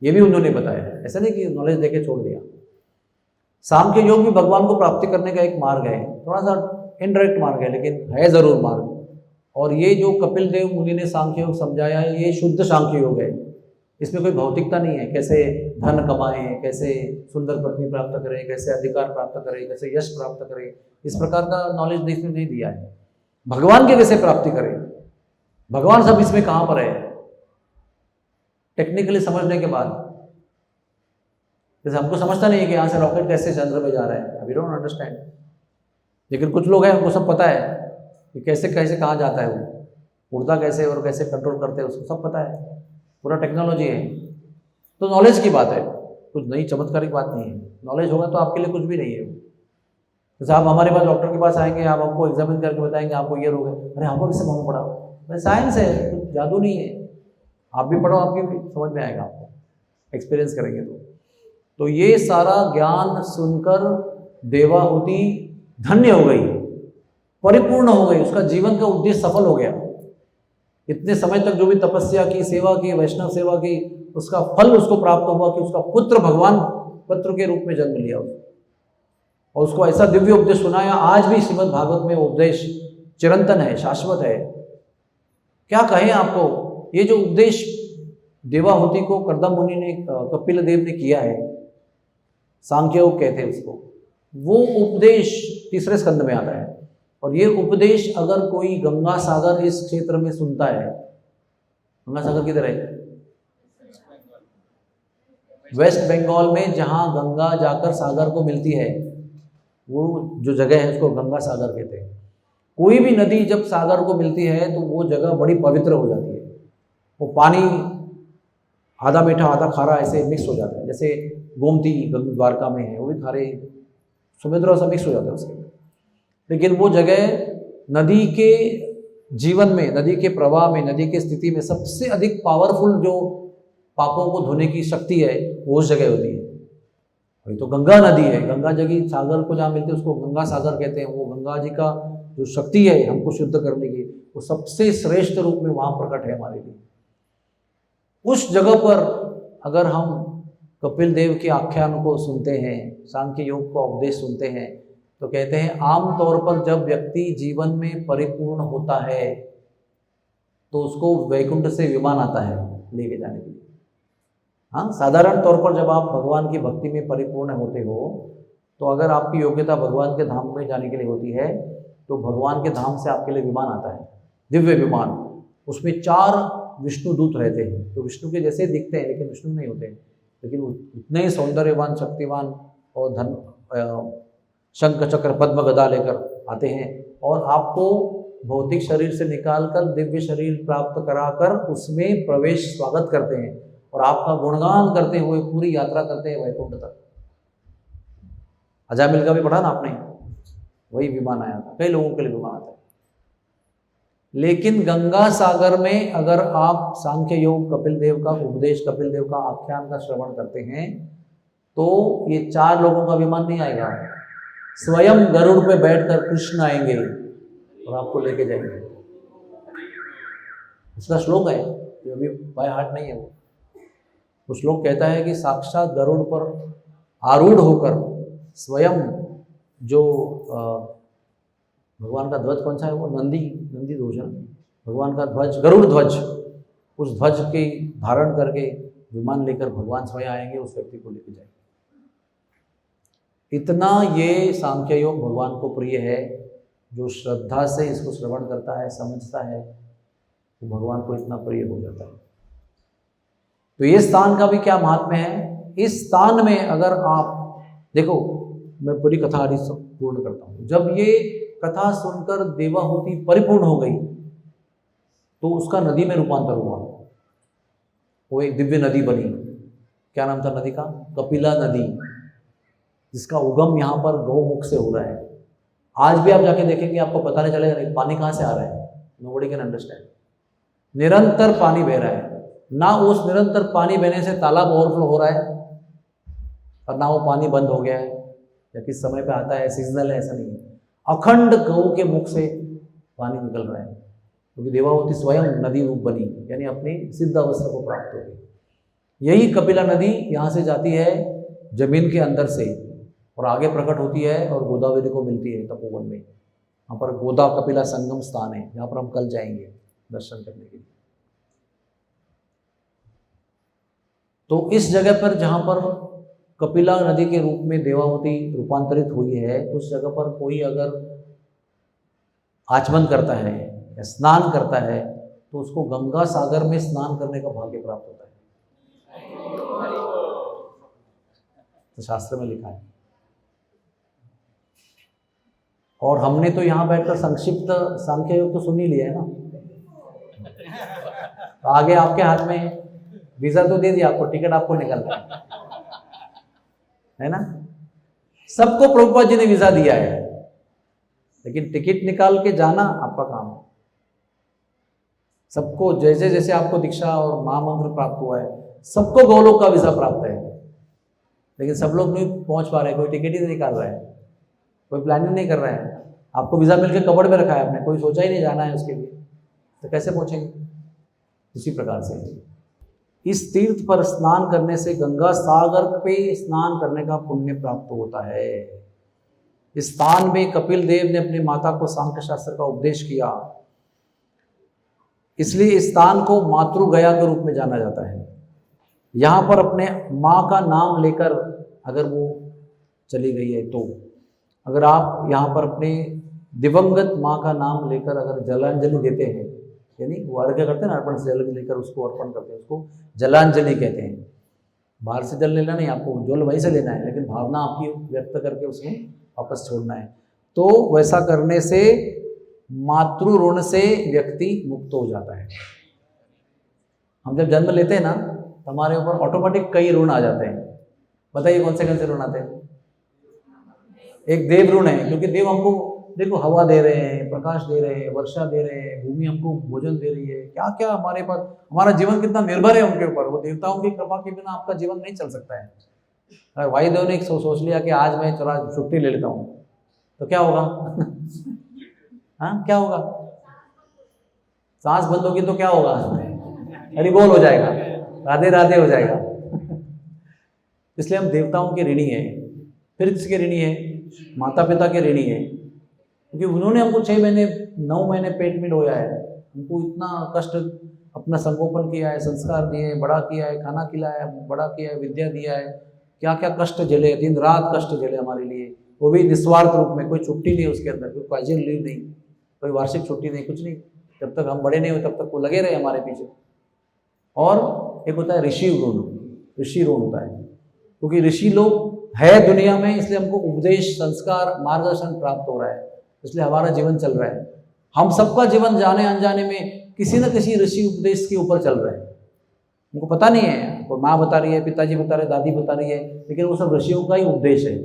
ये भी उन्होंने बताया है। ऐसा नहीं कि नॉलेज देके छोड़ दिया। सांख्य योग भी भगवान को प्राप्ति करने का एक मार्ग है, थोड़ा सा इनडायरेक्ट मार्ग है लेकिन है जरूर मार्ग। और ये जो कपिल देव मुनि ने सांख्य योग समझाया है, ये शुद्ध सांख्य योग है। इसमें कोई भौतिकता नहीं है, कैसे धन कमाएं, कैसे सुंदर पत्नी प्राप्त करें, कैसे अधिकार प्राप्त करें, कैसे यश प्राप्त करें, इस प्रकार का नॉलेज इसमें नहीं दिया है। भगवान के कैसे प्राप्ति करें, भगवान सब इसमें कहां पर है, टेक्निकली समझने के बाद। जैसे हमको समझता नहीं है कि यहाँ से रॉकेट कैसे चंद्र पे जा रहा है, वी डोंट अंडरस्टैंड। लेकिन कुछ लोग हैं उनको सब पता है कि कैसे कैसे कहाँ जाता है, वो उड़ता कैसे और कैसे कंट्रोल करते हैं, उसको सब पता है, पूरा टेक्नोलॉजी है। तो नॉलेज की बात है, कुछ नई चमत्कारिक बात नहीं है। नॉलेज होगा तो आपके लिए कुछ भी नहीं है। जैसे आप हमारे पास डॉक्टर के पास आएंगे, आप हमको एग्जामिन करके बताएंगे आपको ये रोग है, अरे हमको किससे मालूम पड़ा, भाई साइंस है, कुछ जादू नहीं है। आप भी पढ़ो, आपकी भी समझ में आएगा, आपको एक्सपीरियंस करेंगे तो ये सारा ज्ञान सुनकर देवाहुति धन्य हो गई, परिपूर्ण हो गई, उसका जीवन का उद्देश्य सफल हो गया। इतने समय तक जो भी तपस्या की, सेवा की, वैष्णव सेवा की, उसका फल उसको प्राप्त हुआ कि उसका पुत्र भगवान पुत्र के रूप में जन्म लिया और उसको ऐसा दिव्य उपदेश सुनाया। आज भी श्रीमद् भागवत में उपदेश चिरंतन है, शाश्वत है। क्या कहें आपको, ये जो उपदेश देवाहुति को कर्दम मुनि ने, कपिल देव ने किया है, सांख्य योग कहते हैं उसको, वो उपदेश तीसरे स्कंद में आता है। और ये उपदेश अगर कोई गंगा सागर इस क्षेत्र में सुनता है, गंगा सागर किधर है, वेस्ट बंगाल में, जहां गंगा जाकर सागर को मिलती है, वो जो जगह है उसको गंगा सागर कहते हैं। कोई भी नदी जब सागर को मिलती है तो वो जगह बड़ी पवित्र हो जाती है। वो पानी आधा मीठा आधा खारा ऐसे मिक्स हो जाता है। जैसे गोमती द्वारका में है, वो भी खारे समुद्र से मिक्स हो जाता है उसके। लेकिन वो जगह नदी के जीवन में, नदी के प्रवाह में, नदी के स्थिति में सबसे अधिक पावरफुल जो पापों को धोने की शक्ति है वो उस जगह होती है। वही तो गंगा नदी है, गंगा जी सागर को जहाँ मिलते हैं उसको गंगा सागर कहते हैं। वो गंगा जी का जो शक्ति है हमको शुद्ध करने की, वो सबसे श्रेष्ठ रूप में वहाँ प्रकट है हमारे लिए। उस जगह पर अगर हम कपिल देव के आख्यान को सुनते हैं, सांख्य योग का उपदेश सुनते हैं, तो कहते हैं आमतौर पर जब व्यक्ति जीवन में परिपूर्ण होता है तो उसको वैकुंठ से विमान आता है लेके जाने के लिए। हाँ, साधारण तौर पर जब आप भगवान की भक्ति में परिपूर्ण होते हो तो अगर आपकी योग्यता भगवान के धाम में जाने के लिए होती है तो भगवान के धाम से आपके लिए विमान आता है, दिव्य विमान। उसमें 4 विष्णु दूत रहते हैं, तो विष्णु के जैसे दिखते हैं लेकिन विष्णु नहीं होते हैं, लेकिन उतने ही सौंदर्यवान, शक्तिवान और धन शंख चक्र पद्म गदा लेकर आते हैं और आपको भौतिक शरीर से निकालकर दिव्य शरीर प्राप्त कराकर उसमें प्रवेश स्वागत करते हैं और आपका गुणगान करते हुए पूरी यात्रा करते हैं वैकुंठ तक। अजामिल का भी पढ़ा ना आपने, वही विमान आया था, कई लोगों के लिए विमान आता है। लेकिन गंगा सागर में अगर आप सांख्य योग कपिल देव का उपदेश, कपिल देव का आख्यान का श्रवण करते हैं तो ये 4 लोगों का विमान नहीं आएगा, स्वयं गरुड़ पे बैठकर कृष्ण आएंगे और आपको लेके जाएंगे। उसका श्लोक है, ये अभी बाय हार्ट नहीं है। वो श्लोक कहता है कि साक्षात गरुड़ पर आरूढ़ होकर स्वयं जो भगवान का ध्वज कौन सा है, वो नंदी ध्वज, भगवान का ध्वज गरुड़ ध्वज, उस ध्वज के धारण करके विमान लेकर भगवान स्वयं आएंगे, उस व्यक्ति को लेके जाएंगे। इतना ये सांख्य योग भगवान को प्रिय है। जो श्रद्धा से इसको श्रवण करता है, समझता है, वो भगवान को इतना प्रिय हो जाता है। तो ये स्थान का भी क्या महात्म्य है। इस स्थान में अगर आप देखो, मैं पूरी कथा आदि पूर्ण करता हूँ। जब ये कथा सुनकर देवाहुति परिपूर्ण हो गई तो उसका नदी में रूपांतर हुआ, वो एक दिव्य नदी बनी। क्या नाम था नदी का? कपिला नदी, जिसका उगम यहाँ पर गौमुख से हो रहा है। आज भी आप जाके देखेंगे आपको पता नहीं चलेगा पानी कहाँ से आ रहा है, नोबडी कैन अंडरस्टैंड। निरंतर पानी बह रहा है, ना उस निरंतर पानी बहने से तालाब ओवरफ्लो हो रहा है और ना वो पानी बंद हो गया है या किस समय पे आता है, सीजनल है, ऐसा नहीं है। अखंड गऊ के मुख से पानी निकल रहा है, क्योंकि देवावती स्वयं नदी रूप बनी, यानी अपनी सिद्ध अवस्था को प्राप्त हो गई। यही कपिला नदी यहाँ से जाती है जमीन के अंदर से और आगे प्रकट होती है और गोदावरी को मिलती है तपोवन में। यहाँ पर गोदा कपिला संगम स्थान है, यहाँ पर हम कल जाएंगे दर्शन करने के लिए। तो इस जगह पर जहाँ पर कपिला नदी के रूप में देवावती रूपांतरित हुई है, उस जगह पर कोई अगर आचमन करता है या स्नान करता है तो उसको गंगा सागर में स्नान करने का भाग्य प्राप्त होता है, तो शास्त्र में लिखा है। और हमने तो यहाँ बैठकर संक्षिप्त सांख्य योग तो सुन ही लिया है ना, तो आगे आपके हाथ में वीजा तो दे दिया आपको, टिकट आपको निकलना है ना। सबको प्रभुपाद जी ने वीजा दिया है, लेकिन टिकट निकाल के जाना आपका काम है। सबको जैसे जैसे आपको दीक्षा और महामंत्र प्राप्त हुआ है, सबको गोलोक का वीजा प्राप्त है, लेकिन सब लोग नहीं पहुंच पा रहे। कोई टिकट ही नहीं निकाल रहा है, कोई प्लानिंग नहीं कर रहा है। आपको वीजा मिलकर कबड़ में रखा है आपने, कोई सोचा ही नहीं जाना है उसके लिए, तो कैसे पहुंचेंगे। इसी प्रकार से इस तीर्थ पर स्नान करने से गंगा सागर पे स्नान करने का पुण्य प्राप्त होता है। इस स्थान में कपिल देव ने अपनी माता को सांख्य शास्त्र का उपदेश किया, इसलिए इस स्थान को मातृ गया के रूप में जाना जाता है। यहाँ पर अपने माँ का नाम लेकर अगर वो चली गई है, तो अगर आप यहाँ पर अपने दिवंगत माँ का नाम लेकर अगर जलांजलि देते हैं, यानी वो अर्घ्य करते हैं ना, अर्पण से जल लेकर उसको अर्पण करते हैं, उसको जलांजलि कहते हैं। बाहर से जल लेना नहीं, आपको जल वहीं से लेना है, लेकिन भावना आपकी व्यक्त करके उसमें वापस छोड़ना है। तो वैसा करने से मातृ ऋण से व्यक्ति मुक्त हो जाता है। हम जब जन्म लेते हैं ना, तो हमारे ऊपर ऑटोमेटिक कई ऋण आ जाते हैं। बताइए कौन से ऋण आते हैं। एक देव ऋण है, क्योंकि देव हमको देखो हवा दे रहे हैं, प्रकाश दे रहे हैं, वर्षा दे रहे हैं, भूमि हमको भोजन दे रही है, क्या क्या हमारे पास, हमारा जीवन कितना निर्भर है उनके ऊपर। वो देवताओं की कृपा के बिना आपका जीवन नहीं चल सकता है। अगर वायुदेव ने सोच लिया कि आज मैं थोड़ा छुट्टी ले लेता हूँ, तो क्या होगा हाँ क्या होगा, सांस बंद होगी तो क्या होगा, अरे बोल हो जाएगा, राधे राधे हो जाएगा। इसलिए हम देवताओं के ऋणी हैं। फिर किसके ऋणी है, माता पिता के ऋणी है, क्योंकि उन्होंने हमको 6 महीने 9 महीने पेट में ढोया है, हमको इतना कष्ट अपना संगोपन किया है, संस्कार दिए, बड़ा किया है, खाना खिलाया है, बड़ा किया है, विद्या दिया है, क्या क्या कष्ट झेले, दिन रात कष्ट झेले हमारे लिए, वो भी निस्वार्थ रूप में। कोई छुट्टी नहीं उसके अंदर, कोई कैजुअल लीव नहीं, कोई वार्षिक छुट्टी नहीं, कुछ नहीं। जब तक हम बड़े नहीं हुए तब तक वो लगे रहे हमारे पीछे। और एक होता है ऋषि ऋण, ऋषि ऋण होता है, क्योंकि ऋषि लोग है दुनिया में, इसलिए हमको उपदेश, संस्कार, मार्गदर्शन प्राप्त हो रहा है, इसलिए हमारा जीवन चल रहा है। हम सबका जीवन जाने अनजाने में किसी न किसी ऋषि उपदेश के ऊपर चल रहा है। उनको पता नहीं है, कोई माँ बता रही है, पिताजी बता रहे, दादी बता रही है, लेकिन वो सब ऋषियों का ही उपदेश है।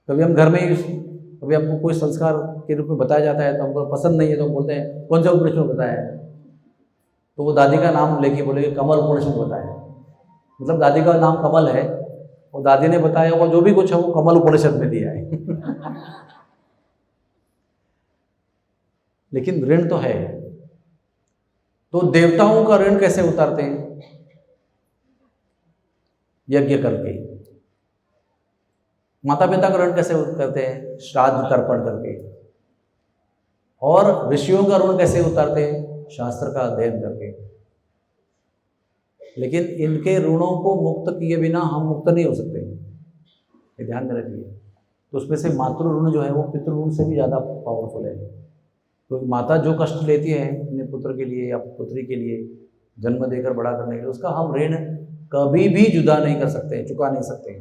कभी हम घर में ही, कभी हमको कोई संस्कार के रूप में बताया जाता है तो हमको पसंद नहीं है, तो हम बोलते हैं कौन सा उपनिषद में बताया है, तो वो दादी का नाम लेके बोलेंगे कमल उपनिषद बताया, मतलब दादी का नाम कमल है, और दादी ने बताया हुआ जो भी कुछ है वो कमल उपनिषद में दिया है। लेकिन ऋण तो है। तो देवताओं का ऋण कैसे उतारते हैं, यज्ञ करके। माता पिता का ऋण कैसे करते हैं, श्राद्ध तर्पण करके। और ऋषियों का ऋण कैसे उतारते हैं, शास्त्र का अध्ययन करके। लेकिन इनके ऋणों को मुक्त किए बिना हम मुक्त नहीं हो सकते, ये ध्यान में रखिए। तो उसमें से मातृ ऋण जो है वो पितृ ऋण से भी ज़्यादा पावरफुल है। तो माता जो कष्ट लेती है अपने पुत्र के लिए या पुत्री के लिए, जन्म देकर बड़ा करने के लिए, उसका हम ऋण कभी भी जुदा नहीं कर सकते, चुका नहीं सकते।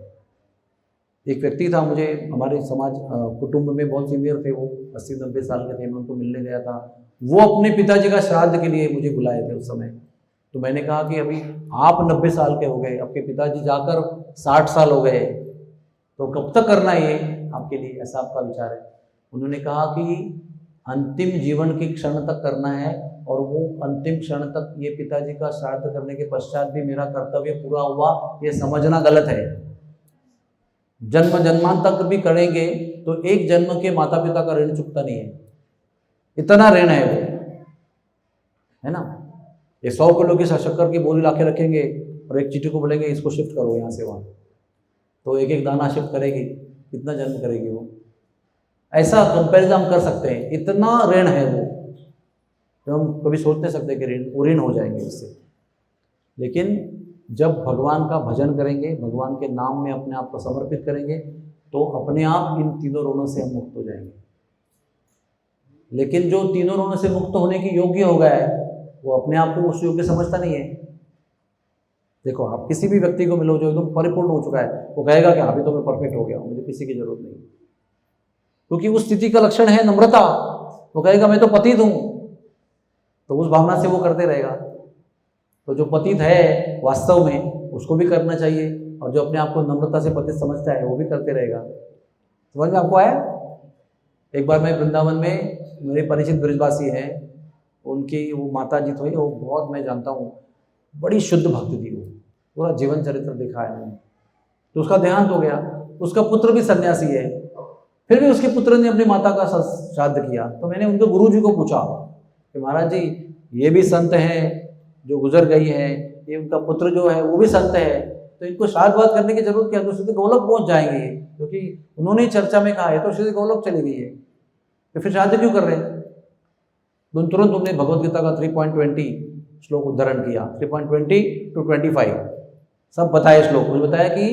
एक व्यक्ति था, मुझे हमारे समाज कुटुंब में बहुत सीनियर थे, वो 80-90 साल के थे, मैं उनको मिलने गया था। वो अपने पिताजी का श्राद्ध के लिए मुझे बुलाए थे उस समय। तो मैंने कहा कि अभी आप 90 साल के हो गए, आपके पिताजी जाकर 60 साल हो गए, तो कब तक करना ये आपके लिए, ऐसा आपका विचार है। उन्होंने कहा कि अंतिम जीवन के क्षण तक करना है, और वो अंतिम क्षण तक ये पिताजी का श्राद्ध करने के पश्चात भी मेरा कर्तव्य पूरा हुआ, ये समझना गलत है। जन्म जन्मांतर तक भी करेंगे तो एक जन्म के माता पिता का ऋण चुकता नहीं है, इतना ऋण है वो, है ना। ये 100 किलो की शक्कर की बोरी लाके रखेंगे और एक चीटी को बोलेंगे इसको शिफ्ट करो यहाँ से वहाँ, तो एक एक दाना शिफ्ट करेगी, कितना जन्म करेगी वो। ऐसा कंपैरिजन हम कर सकते हैं, इतना ऋण है वो, तो हम कभी सोच नहीं सकते कि ऋण हो जाएंगे उससे। लेकिन जब भगवान का भजन करेंगे, भगवान के नाम में अपने आप को समर्पित करेंगे, तो अपने आप इन तीनों ऋणों से हम मुक्त हो जाएंगे। लेकिन जो तीनों ऋणों से मुक्त होने की योग्य हो गया है, वो अपने आप को उस योग्य समझता नहीं है। देखो, आप किसी भी व्यक्ति को मिलो जो एकदम परिपूर्ण हो चुका है, वो कहेगा कि अभी तो मैं परफेक्ट हो गया हूँ, मुझे किसी की जरूरत नहीं, क्योंकि उस स्थिति का लक्षण है नम्रता। वो कहेगा मैं तो पतित हूँ, तो उस भावना से वो करते रहेगा। तो जो पतित है वास्तव में, उसको भी करना चाहिए, और जो अपने आप को नम्रता से पतित समझता है वो भी करते रहेगा। समझ में आपको आया? एक बार मैं वृंदावन में, मेरे परिचित ब्रजवासी हैं, उनकी वो माता जी थी, वो बहुत मैं जानता हूँ, बड़ी शुद्ध भक्त थी, वो पूरा जीवन चरित्र देखा है मैंने। तो उसका देहांत हो गया, उसका पुत्र भी सन्यासी है, फिर भी उसके पुत्र ने अपनी माता का श्राद्ध किया। तो मैंने उनके गुरु जी को पूछा कि महाराज जी, ये भी संत हैं जो गुजर गई है, ये उनका पुत्र जो है वो भी संत है, तो इनको श्राद्ध वाद करने की जरूरत क्या है? तो सीधे गोलोक पहुंच जाएंगे, क्योंकि उन्होंने चर्चा में कहा है, तो सीधे गोलोक चली गई है, तो फिर श्राद्ध क्यों कर रहे हैं? तो तुरंत उन्होंने भगवदगीता का 3.20 श्लोक उद्धरण किया, 3.20 to 25 सब बताया श्लोक। मुझे बताया कि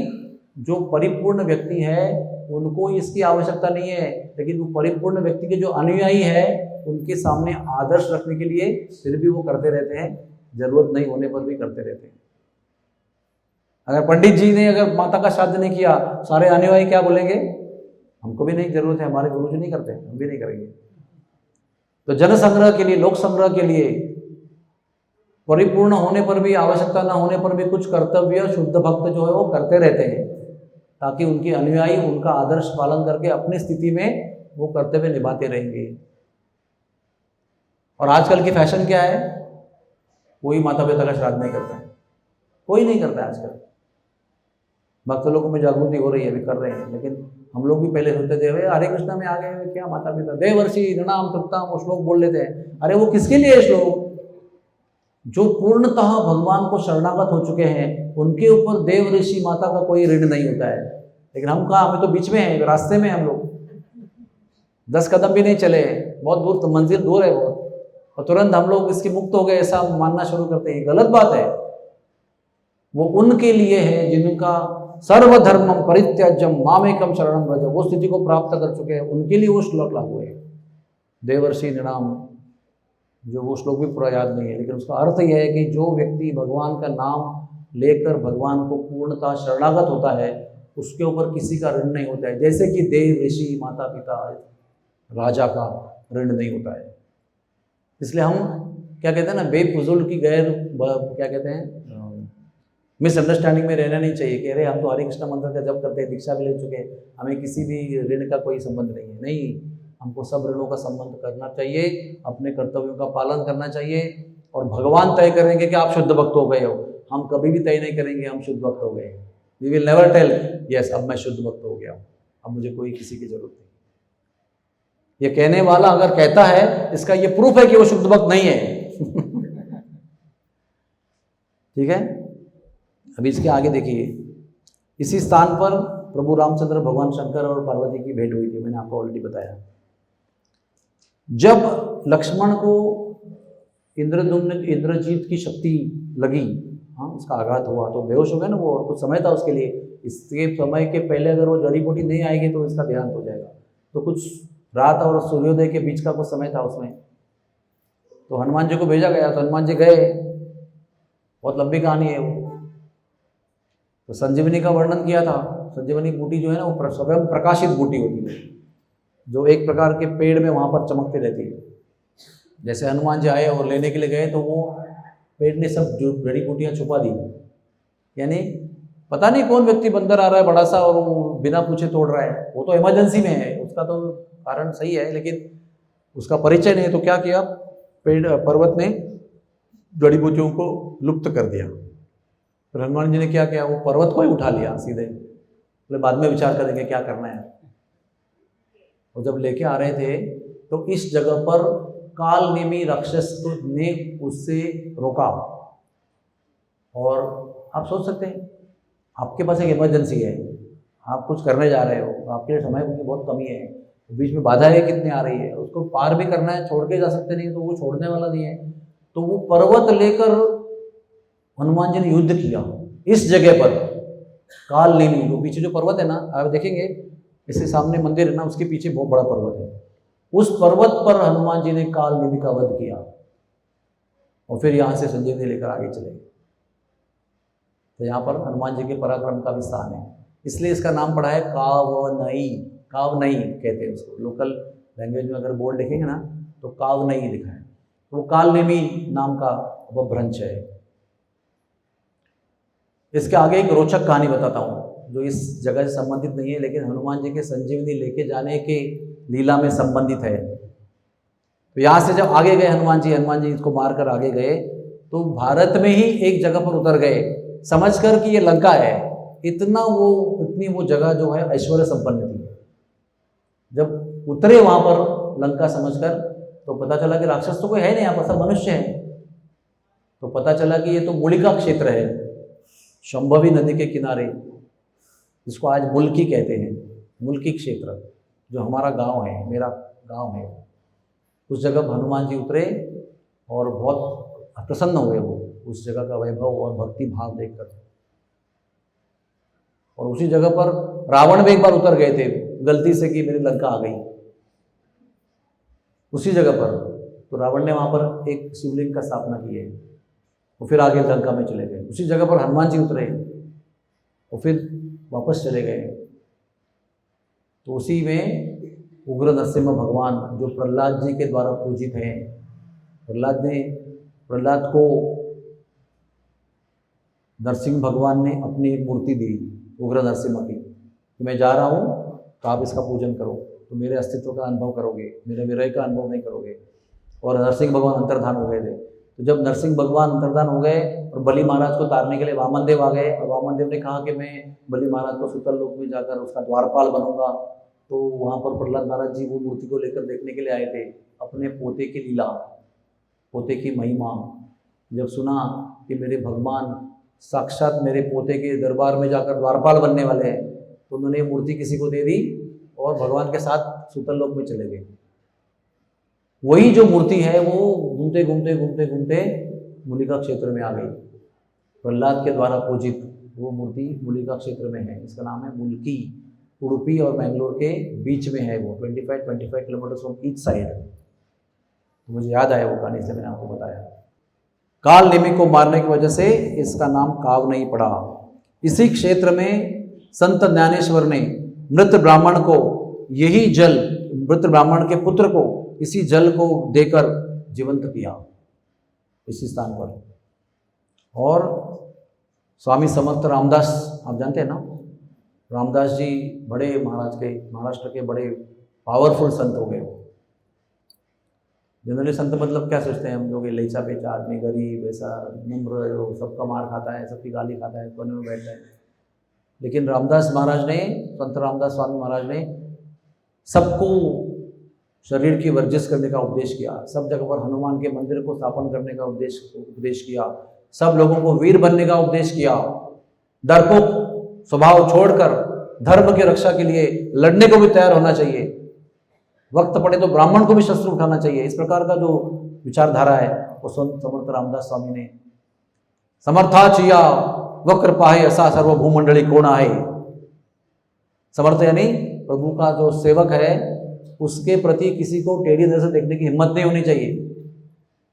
जो परिपूर्ण व्यक्ति है उनको इसकी आवश्यकता नहीं है, लेकिन वो परिपूर्ण व्यक्ति के जो अनुयायी है उनके सामने आदर्श रखने के लिए फिर भी वो करते रहते हैं, जरूरत नहीं होने पर भी करते रहते हैं। अगर पंडित जी ने अगर माता का श्राद्ध नहीं किया, सारे अनुयायी क्या बोलेंगे? हमको भी नहीं जरूरत है, हमारे गुरु जी नहीं करते, हम भी नहीं करेंगे। तो जन संग्रह के लिए, लोक संग्रह के लिए, परिपूर्ण होने पर भी, आवश्यकता न होने पर भी कुछ कर्तव्य शुद्ध भक्त जो है वो करते रहते हैं, ताकि उनके अनुयायी उनका आदर्श पालन करके अपनी स्थिति में वो कर्तव्य निभाते रहेंगे। और आजकल की फैशन क्या है? कोई माता पिता का श्राद्ध नहीं करता है, कोई नहीं करता है आजकल। भक्त लोगों में जागृति हो रही है, अभी कर रहे हैं, लेकिन हम लोग भी पहले सोचते थे हरे कृष्णा में आ गए क्या माता पिता, देवर्षि नृणाम तृप्ताम, वो श्लोक बोल लेते हैं। अरे वो किसके लिए है श्लोक? जो पूर्णतः भगवान को शरणागत हो चुके हैं, उनके ऊपर देव ऋषि माता का कोई ऋण नहीं होता है। लेकिन हम कहाँ, हमें तो बीच में है, रास्ते में हम लोग 10 कदम भी नहीं चले, बहुत दूर, तो मंजिल दूर है बहुत, और तुरंत हम लोग इसके मुक्त हो गए ऐसा मानना शुरू करते हैं। गलत बात है। वो उनके लिए है जिनका सर्वधर्मम परित्याज्यम मामेकम शरणम व्रज, वो स्थिति को प्राप्त कर चुके हैं, उनके लिए वो श्लोक लागू है। देवर्षि नृणाम, जो वो श्लोक भी पूरा याद नहीं है, लेकिन उसका अर्थ यह है कि जो व्यक्ति भगवान का नाम लेकर भगवान को पूर्णतः शरणागत होता है, उसके ऊपर किसी का ऋण नहीं होता है। जैसे कि देव ऋषि माता पिता राजा का ऋण नहीं होता है। इसलिए हम क्या कहते हैं ना, बेफजूल की क्या कहते हैं, मिसअंडरस्टैंडिंग में रहना नहीं चाहिए कि अरे हम तो हरे कृष्ण मंत्र का जप करते हैं, दीक्षा भी ले चुके हैं, हमें किसी भी ऋण का कोई संबंध नहीं है। नहीं, हमको सब ऋणों का संबंध करना चाहिए, अपने कर्तव्यों का पालन करना चाहिए, और भगवान तय करेंगे कि आप शुद्ध भक्त हो गए हो। हम कभी भी तय नहीं करेंगे हम शुद्ध भक्त हो गए। We will never tell yes अब मैं शुद्ध भक्त हो गया हूँ, अब मुझे कोई किसी की जरूरत नहीं। ये कहने वाला अगर कहता है, इसका ये प्रूफ है कि वो शुद्ध भक्त नहीं है। ठीक है, अभी इसके आगे देखिए, इसी स्थान पर प्रभु रामचंद्र, भगवान शंकर और पार्वती की भेंट हुई थी, मैंने आपको ऑलरेडी बताया। जब लक्ष्मण को इंद्रजीत की शक्ति लगी, हाँ, उसका आघात हुआ तो बेहोश हो गया ना वो, और कुछ समय था उसके लिए। इसके समय के पहले अगर वो जड़ी बूटी नहीं आएगी तो इसका देहांत हो जाएगा। तो कुछ रात और सूर्योदय के बीच का कुछ समय था उसमें, तो हनुमान जी को भेजा गया, तो हनुमान जी गए। बहुत लंबी कहानी है वो। तो संजीवनी का वर्णन किया था। संजीवनी बूटी जो है ना, वो स्वयं प्रकाशित बूटी होती है, जो एक प्रकार के पेड़ में वहाँ पर चमकती रहती है। जैसे हनुमान जी आए और लेने के लिए गए, तो वो पेड़ ने सब जड़ी बूटियाँ छुपा दी। यानी पता नहीं कौन व्यक्ति बंदर आ रहा है बड़ा सा, और वो बिना पूछे तोड़ रहा है। वो तो इमरजेंसी में है, उसका तो कारण सही है, लेकिन उसका परिचय नहीं है, तो क्या किया, पेड़ पर्वत ने जड़ी बूटियों को लुप्त कर दिया। फिर हनुमान जी ने क्या किया, वो पर्वत को ही उठा लिया सीधे, बोले बाद में विचार करेंगे क्या करना है। और जब लेके आ रहे थे तो इस जगह पर कालनेमी राक्षस ने उससे रोका। और आप सोच सकते हैं, आपके पास एक इमरजेंसी है, आप कुछ करने जा रहे हो, आपके लिए समय की बहुत कमी है, बीच में बाधाएं कितनी आ रही है, उसको पार भी करना है, छोड़ के जा सकते नहीं, तो वो छोड़ने वाला नहीं है। तो वो पर्वत लेकर हनुमान जी ने युद्ध किया इस जगह पर। कालनेमी, वो पीछे जो पर्वत है ना, आप देखेंगे इसके सामने मंदिर है ना, उसके पीछे बहुत बड़ा पर्वत है, उस पर्वत पर हनुमान जी ने कालनेमी का वध किया। और फिर यहाँ से संजीवनी लेकर आगे चले गए। तो यहाँ पर हनुमान जी के पराक्रम का भी स्थान है, इसलिए इसका नाम पड़ा है कावनई। कावनई कहते हैं उसको, लोकल लैंग्वेज में अगर बोर्ड लिखेंगे ना तो कावनई लिखा है। तो वो कालनेमी नाम का अपभ्रंश है। इसके आगे एक रोचक कहानी बताता हूँ जो इस जगह से संबंधित नहीं है, लेकिन हनुमान जी के संजीवनी लेके जाने के लीला में संबंधित है। तो यहाँ से जब आगे गए हनुमान जी इसको मारकर आगे गए, तो भारत में ही एक जगह पर उतर गए, समझकर कि ये लंका है। इतनी वो जगह जो है ऐश्वर्य संपन्न थी। जब उतरे वहां पर लंका समझकर, तो पता चला कि राक्षस तो कोई है नहीं, यहाँ पर सब मनुष्य है। तो पता चला कि ये तो मुलिका क्षेत्र है, शंभवी नदी के किनारे, जिसको आज मुल्की कहते हैं, मुल्की क्षेत्र, जो हमारा गांव है, मेरा गांव है। उस जगह हनुमान जी उतरे और बहुत प्रसन्न हुए वो उस जगह का वैभव और भक्ति भाव देखकर। और उसी जगह पर रावण भी एक बार उतर गए थे गलती से कि मेरी लंका आ गई, उसी जगह पर। तो रावण ने वहां पर एक शिवलिंग का स्थापना की है, और फिर आगे लंका में चले गए। उसी जगह पर हनुमान जी उतरे और फिर वापस चले गए। तो उसी में उग्र नरसिम्हा भगवान, जो प्रहलाद जी के द्वारा पूजित हैं, प्रहलाद को नरसिंह भगवान ने अपनी एक मूर्ति दी उग्र नरसिम्हा की, कि मैं जा रहा हूँ तो आप इसका पूजन करो, तो मेरे अस्तित्व का अनुभव करोगे, मेरे विरह का अनुभव नहीं करोगे। और नरसिंह भगवान अंतर्धान हो गए थे। तो जब नरसिंह भगवान अंतर्धान हो गए और बलि महाराज को तारने के लिए वामन देव आ गए, और वामन देव ने कहा कि मैं बलि महाराज को सुतल लोक में जाकर उसका द्वारपाल बनूंगा। तो वहाँ पर प्रहलाद महाराज जी वो मूर्ति को लेकर देखने के लिए आए थे, अपने पोते की लीला, पोते की महिमा। जब सुना कि मेरे भगवान साक्षात मेरे पोते के दरबार में जाकर द्वारपाल बनने वाले हैं, तो उन्होंने मूर्ति किसी को दे दी और भगवान के साथ सुतल लोक में चले गए। वही जो मूर्ति है वो घूमते घूमते घूमते घूमते मुलिका क्षेत्र में आ गई। प्रहलाद के द्वारा पूजित वो मूर्ति मुलिका क्षेत्र में है, इसका नाम है मुल्की। उडुपी और मैंगलोर के बीच में है वो, 25 किलोमीटर फ्रॉम ईच साइड। तो मुझे याद आया वो कहानी, से मैंने आपको बताया। कालनेमी को मारने की वजह से इसका नाम कावनई पड़ा। इसी क्षेत्र में संत ज्ञानेश्वर ने मृत ब्राह्मण को यही जल, मृत ब्राह्मण के पुत्र को इसी जल को देकर जीवंत किया इसी स्थान पर। और स्वामी समर्थ रामदास, आप जानते हैं ना, रामदास जी बड़े महाराष्ट्र के बड़े पावरफुल संत हो गए। जनरली संत मतलब क्या सोचते हैं हम लोग, लेचा पेचा आदमी, गरीब, ऐसा नम्र, जो सबका मार खाता है, सबकी गाली खाता है, कोने में बैठता है। लेकिन रामदास महाराज ने, संत रामदास स्वामी महाराज ने सबको शरीर की वर्जिश करने का उपदेश किया, सब जगह पर हनुमान के मंदिर को स्थापन करने का उपदेश किया, सब लोगों को वीर बनने का उपदेश किया, डरपोक स्वभाव छोड़कर धर्म की रक्षा के लिए लड़ने को भी तैयार होना चाहिए, वक्त पड़े तो ब्राह्मण को भी शस्त्र उठाना चाहिए। इस प्रकार का जो विचारधारा है वो समर्थ रामदास स्वामी ने। समर्था चिया वक्र पाहे ऐसा सर्वभूमंडली कोण आहे। समर्थ यानी प्रभु का जो सेवक है, उसके प्रति किसी को टेढ़ी नजर से देखने की हिम्मत नहीं होनी चाहिए,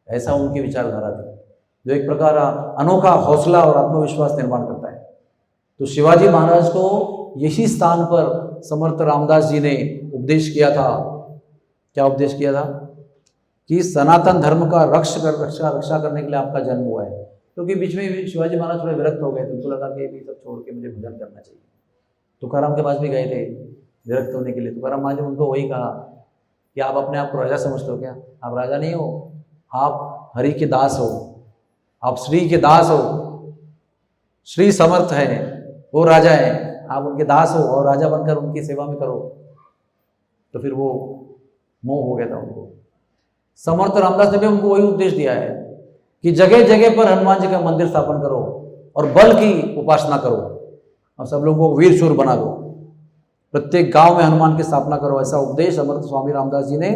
ऐसा उनकी विचारधारा थी, जो एक प्रकार अनोखा हौसला और आत्मविश्वास निर्माण करता है। तो शिवाजी महाराज को यही स्थान पर समर्थ रामदास जी ने उपदेश किया था। क्या उपदेश किया था? कि सनातन धर्म का रक्षा करने के लिए आपका जन्म हुआ है। क्योंकि बीच में शिवाजी महाराज थोड़े विरक्त हो गए थे, उनको लगा कि ये सब छोड़ के मुझे भजन करना चाहिए। तुकाराम के पास भी गए थे विरक्त होने के लिए। तुकाराम महाराज ने उनको वही कहा कि आप अपने आप को राजा समझते हो क्या? आप राजा नहीं हो, आप हरि के दास हो, आप श्री के दास हो। श्री समर्थ है, वो राजा है, आप उनके दास हो और राजा बनकर उनकी सेवा में करो। तो फिर वो मोह हो गया था उनको। समर्थ रामदास ने भी उनको वही उपदेश दिया है कि जगह जगह पर हनुमान जी का मंदिर स्थापन करो और बल की उपासना करो और सब लोगों को वीर शूर बना दो, प्रत्येक गांव में हनुमान की स्थापना करो। ऐसा उपदेश समर्थ स्वामी रामदास जी ने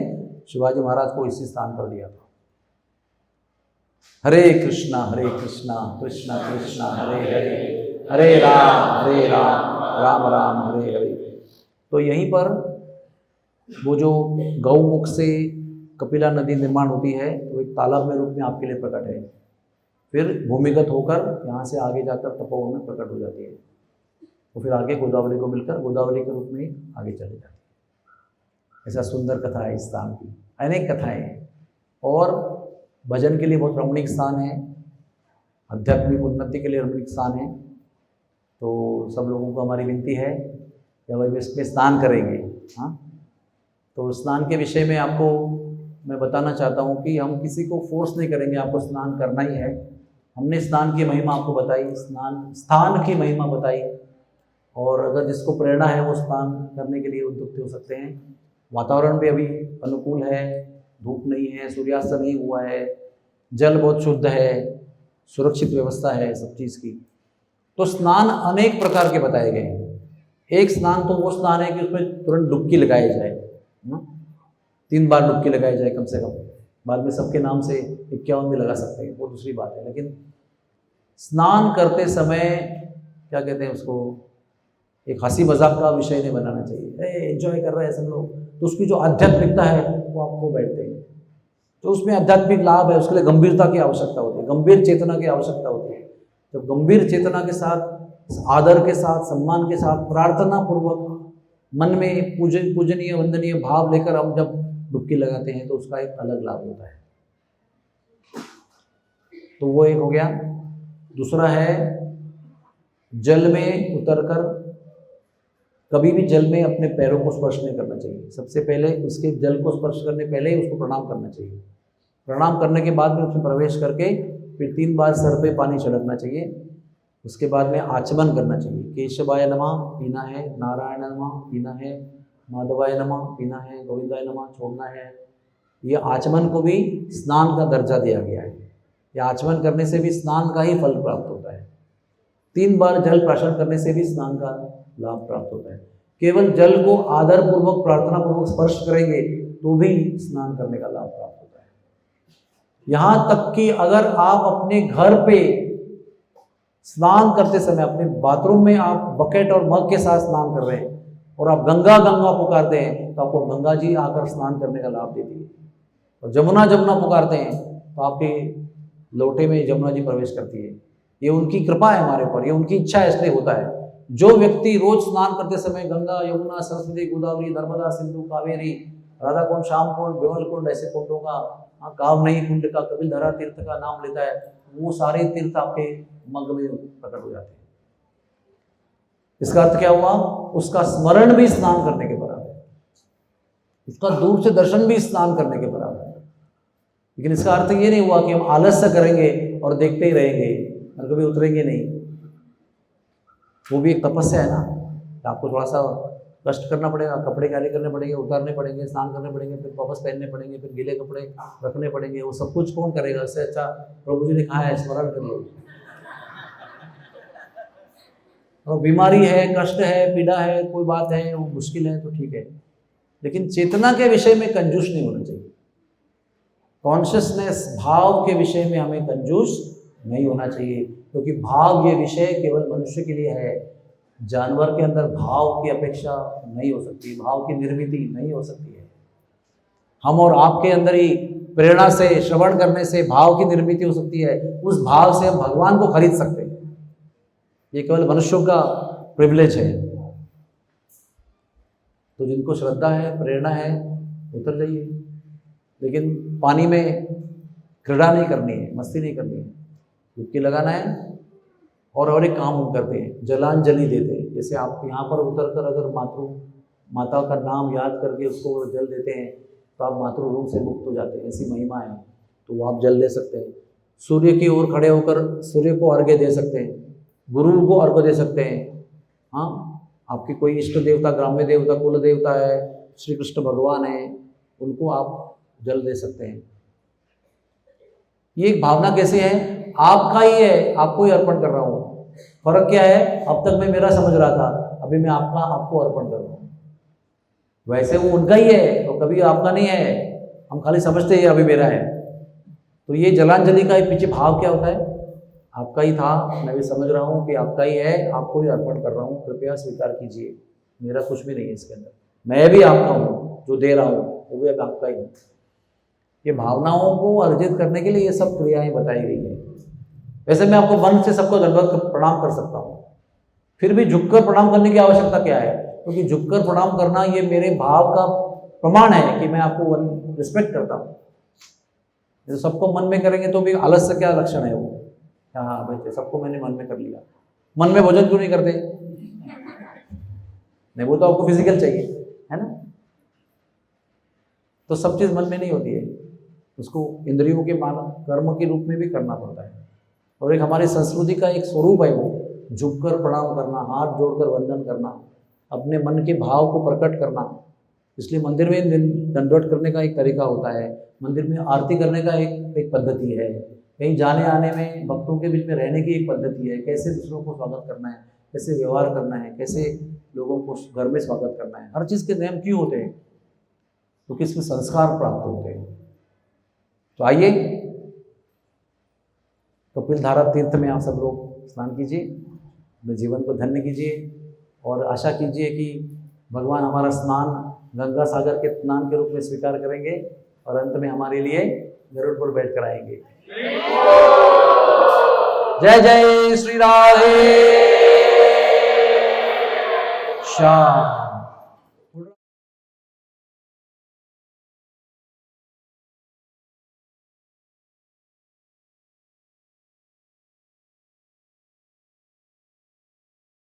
शिवाजी महाराज को इसी स्थान पर दिया था। हरे कृष्णा कृष्णा कृष्णा हरे हरे, हरे राम राम राम हरे हरे। तो यहीं पर वो जो गौमुख से कपिला नदी निर्माण होती है तो एक तालाब में रूप में आपके लिए प्रकट है, फिर भूमिगत होकर यहाँ से आगे जाकर तपोवन में प्रकट हो जाती है, तो फिर आगे गोदावरी को मिलकर गोदावरी के रूप में आगे चले जाती है। ऐसा सुंदर कथा है इस स्थान की, अनेक कथाएं हैं और भजन के लिए बहुत रमणीक स्थान है, आध्यात्मिक उन्नति के लिए रमणीक स्थान है। तो सब लोगों को हमारी विनती है कि भाई इसमें स्नान करेंगे। हाँ, तो स्नान के विषय में आपको मैं बताना चाहता हूँ कि हम किसी को फोर्स नहीं करेंगे, आपको स्नान करना ही है। हमने स्नान की महिमा आपको बताई, स्थान की महिमा बताई, और अगर जिसको प्रेरणा है वो स्नान करने के लिए उद्युक्त हो सकते हैं। वातावरण भी अभी अनुकूल है, धूप नहीं है, सूर्यास्त नहीं हुआ है, जल बहुत शुद्ध है, सुरक्षित व्यवस्था है सब चीज़ की। तो स्नान अनेक प्रकार के बताए गए हैं। एक स्नान तो वो स्नान है कि उसमें तुरंत डुबकी लगाई जाए, 3 बार डुबकी लगाई जाए कम से कम, बाद में सबके नाम से 51 भी लगा सकते हैं, वो दूसरी बात है। लेकिन स्नान करते समय क्या कहते हैं उसको, एक हंसी मजाक का विषय नहीं बनाना चाहिए। एंजॉय कर रहे हैं सब लोग, तो उसकी जो आध्यात्मिकता है वो आपको बैठते हैं। तो उसमें आध्यात्मिक लाभ है, उसके लिए गंभीरता की आवश्यकता होती है, गंभीर चेतना की आवश्यकता होती है। जब गंभीर चेतना के साथ, आदर के साथ, सम्मान के साथ, प्रार्थना पूर्वक मन में पूजनीय वंदनीय भाव लेकर हम जब डुबकी लगाते हैं तो उसका एक अलग लाभ होता है। तो वो एक हो गया। दूसरा है जल में उतरकर कभी भी जल में अपने पैरों को स्पर्श नहीं करना चाहिए। सबसे पहले उसके जल को स्पर्श करने पहले ही उसको प्रणाम करना चाहिए। प्रणाम करने के बाद में उसमें प्रवेश करके फिर 3 बार सर पे पानी छिड़कना चाहिए। उसके बाद में आचमन करना चाहिए। केशवाय नमः पीना है, नारायण नमः पीना है, माधवाय नमः पीना है, गोविंदाय नमः छोड़ना है। ये आचमन को भी स्नान का दर्जा दिया गया है। ये आचमन करने से भी स्नान का ही फल प्राप्त होता है। 3 बार जल प्राशन करने से भी स्नान का लाभ प्राप्त होता है। केवल जल को आदर पूर्वक, प्रार्थना पूर्वक स्पर्श करेंगे तो भी स्नान करने का लाभ प्राप्त होता है। यहाँ तक कि अगर आप अपने घर पे स्नान करते समय, अपने बाथरूम में आप बकेट और मग के साथ स्नान कर रहे हैं और आप गंगा गंगा पुकारते हैं तो आपको गंगा जी आकर स्नान करने का लाभ देती है। और जमुना जमुना पुकारते हैं तो आपके लोटे में जमुना जी प्रवेश करती है। ये उनकी कृपा है हमारे ऊपर, ये उनकी इच्छा है, इसलिए होता है। जो व्यक्ति रोज स्नान करते समय गंगा, यमुना, सरस्वती, गोदावरी, नर्मदा, सिंधु, कावेरी, राधा कुंड, श्याम कुंड, बेवल कुंड, ऐसे कुंडों का, कामनई कुंड का, कपिलधारा तीर्थ का नाम लेता है, वो सारे तीर्थ आपके मग में प्रकट हो जाते हैं। इसका अर्थ क्या हुआ? उसका स्मरण भी स्नान करने के बराबर है, उसका दूर से दर्शन भी स्नान करने के बराबर है। लेकिन इसका अर्थ ये नहीं हुआ कि हम आलस्य करेंगे और देखते ही रहेंगे और कभी उतरेंगे नहीं। वो भी एक तपस्या है ना, तो आपको थोड़ा सा कष्ट करना पड़ेगा, कपड़े काले करने पड़ेंगे, उतारने पड़ेंगे, स्नान करने पड़ेंगे, फिर वापस पहनने पड़ेंगे, फिर गीले कपड़े रखने पड़ेंगे। वो सब कुछ कौन करेगा? इससे अच्छा प्रभु जी ने कहा है स्मरण कर लो। और बीमारी है, कष्ट है, पीड़ा है, कोई बात है, वो मुश्किल है तो ठीक है, लेकिन चेतना के विषय में कंजूस नहीं होना चाहिए। कॉन्शियसनेस, भाव के विषय में हमें कंजूस नहीं होना चाहिए, क्योंकि भाव ये विषय केवल मनुष्य के लिए है। जानवर के अंदर भाव की अपेक्षा नहीं हो सकती, भाव की निर्मिति नहीं हो सकती है। हम और आपके अंदर ही प्रेरणा से, श्रवण करने से भाव की निर्मिति हो सकती है। उस भाव से हम भगवान को खरीद सकते हैं। ये केवल मनुष्यों का प्रिविलेज है। तो जिनको श्रद्धा है, प्रेरणा है, उतर जाइए, लेकिन पानी में क्रीड़ा नहीं करनी है, मस्ती नहीं करनी है, डुबकी लगाना है। और एक काम हम करते हैं, जलांजलि देते हैं। जैसे आप यहाँ पर उतरकर अगर माता का नाम याद करके उसको जल देते हैं तो आप मातृ रोग से मुक्त हो जाते हैं, ऐसी महिमा है। तो वो आप जल ले सकते हैं, सूर्य की ओर खड़े होकर सूर्य को अर्घ्य दे सकते हैं, गुरु को अर्घ्य दे सकते हैं। हाँ, आपकी कोई इष्ट देवता, ग्राम्य देवता, कुल देवता है, श्री कृष्ण भगवान है, उनको आप जल दे सकते हैं। ये एक भावना कैसे है, आपका ही है, आपको ही अर्पण कर रहा हूँ। फर्क क्या है, अब तक मैं मेरा समझ रहा था, अभी मैं आपको अर्पण कर रहा हूँ। वैसे वो उनका ही है और कभी आपका नहीं है, हम खाली समझते हैं अभी मेरा है। तो ये जलांजलि का पीछे भाव क्या होता है, आपका ही था, मैं भी समझ रहा हूँ कि आपका ही है, आपको ही अर्पण कर रहा हूँ, कृपया स्वीकार कीजिए, मेरा कुछ भी नहीं है इसके अंदर, मैं भी आपका हूँ, जो दे रहा हूँ वो भी अब आपका ही हूँ। ये भावनाओं को अर्जित करने के लिए ये सब क्रियाएं बताई गई है। वैसे मैं आपको मन से सबको दंडवत प्रणाम कर सकता हूँ, फिर भी झुककर प्रणाम करने की आवश्यकता क्या है, क्योंकि झुककर प्रणाम करना ये मेरे भाव का प्रमाण है कि मैं आपको रिस्पेक्ट करता हूँ। तो सबको मन में करेंगे तो भी आलस्य क्या लक्षण है वो, हाँ भाई सबको मैंने मन में कर लिया, मन में भोजन क्यों नहीं करते, नहीं वो तो आपको फिजिकल चाहिए है ना। तो सब चीज़ मन में नहीं होती है, उसको इंद्रियों के मानव कर्म के रूप में भी करना पड़ता है। और एक हमारी संस्कृति का एक स्वरूप है वो झुककर प्रणाम करना, हाथ जोड़कर वंदन करना, अपने मन के भाव को प्रकट करना। इसलिए मंदिर में दंडवत करने का एक तरीका होता है, मंदिर में आरती करने का एक पद्धति है, कहीं जाने आने में भक्तों के बीच में रहने की एक पद्धति है, कैसे दूसरों को स्वागत करना है, कैसे व्यवहार करना है, कैसे लोगों को घर में स्वागत करना है, हर चीज़ के नियम क्यों होते हैं, क्योंकि इसमें संस्कार प्राप्त होते हैं। तो आइए कपिल धारा तीर्थ में आप सब लोग स्नान कीजिए, अपने जीवन को धन्य कीजिए और आशा कीजिए कि भगवान हमारा स्नान गंगा सागर के स्नान के रूप में स्वीकार करेंगे और अंत में हमारे लिए गरुड़ पर बैठ कर आएंगे। जय जय श्री राधे श्याम।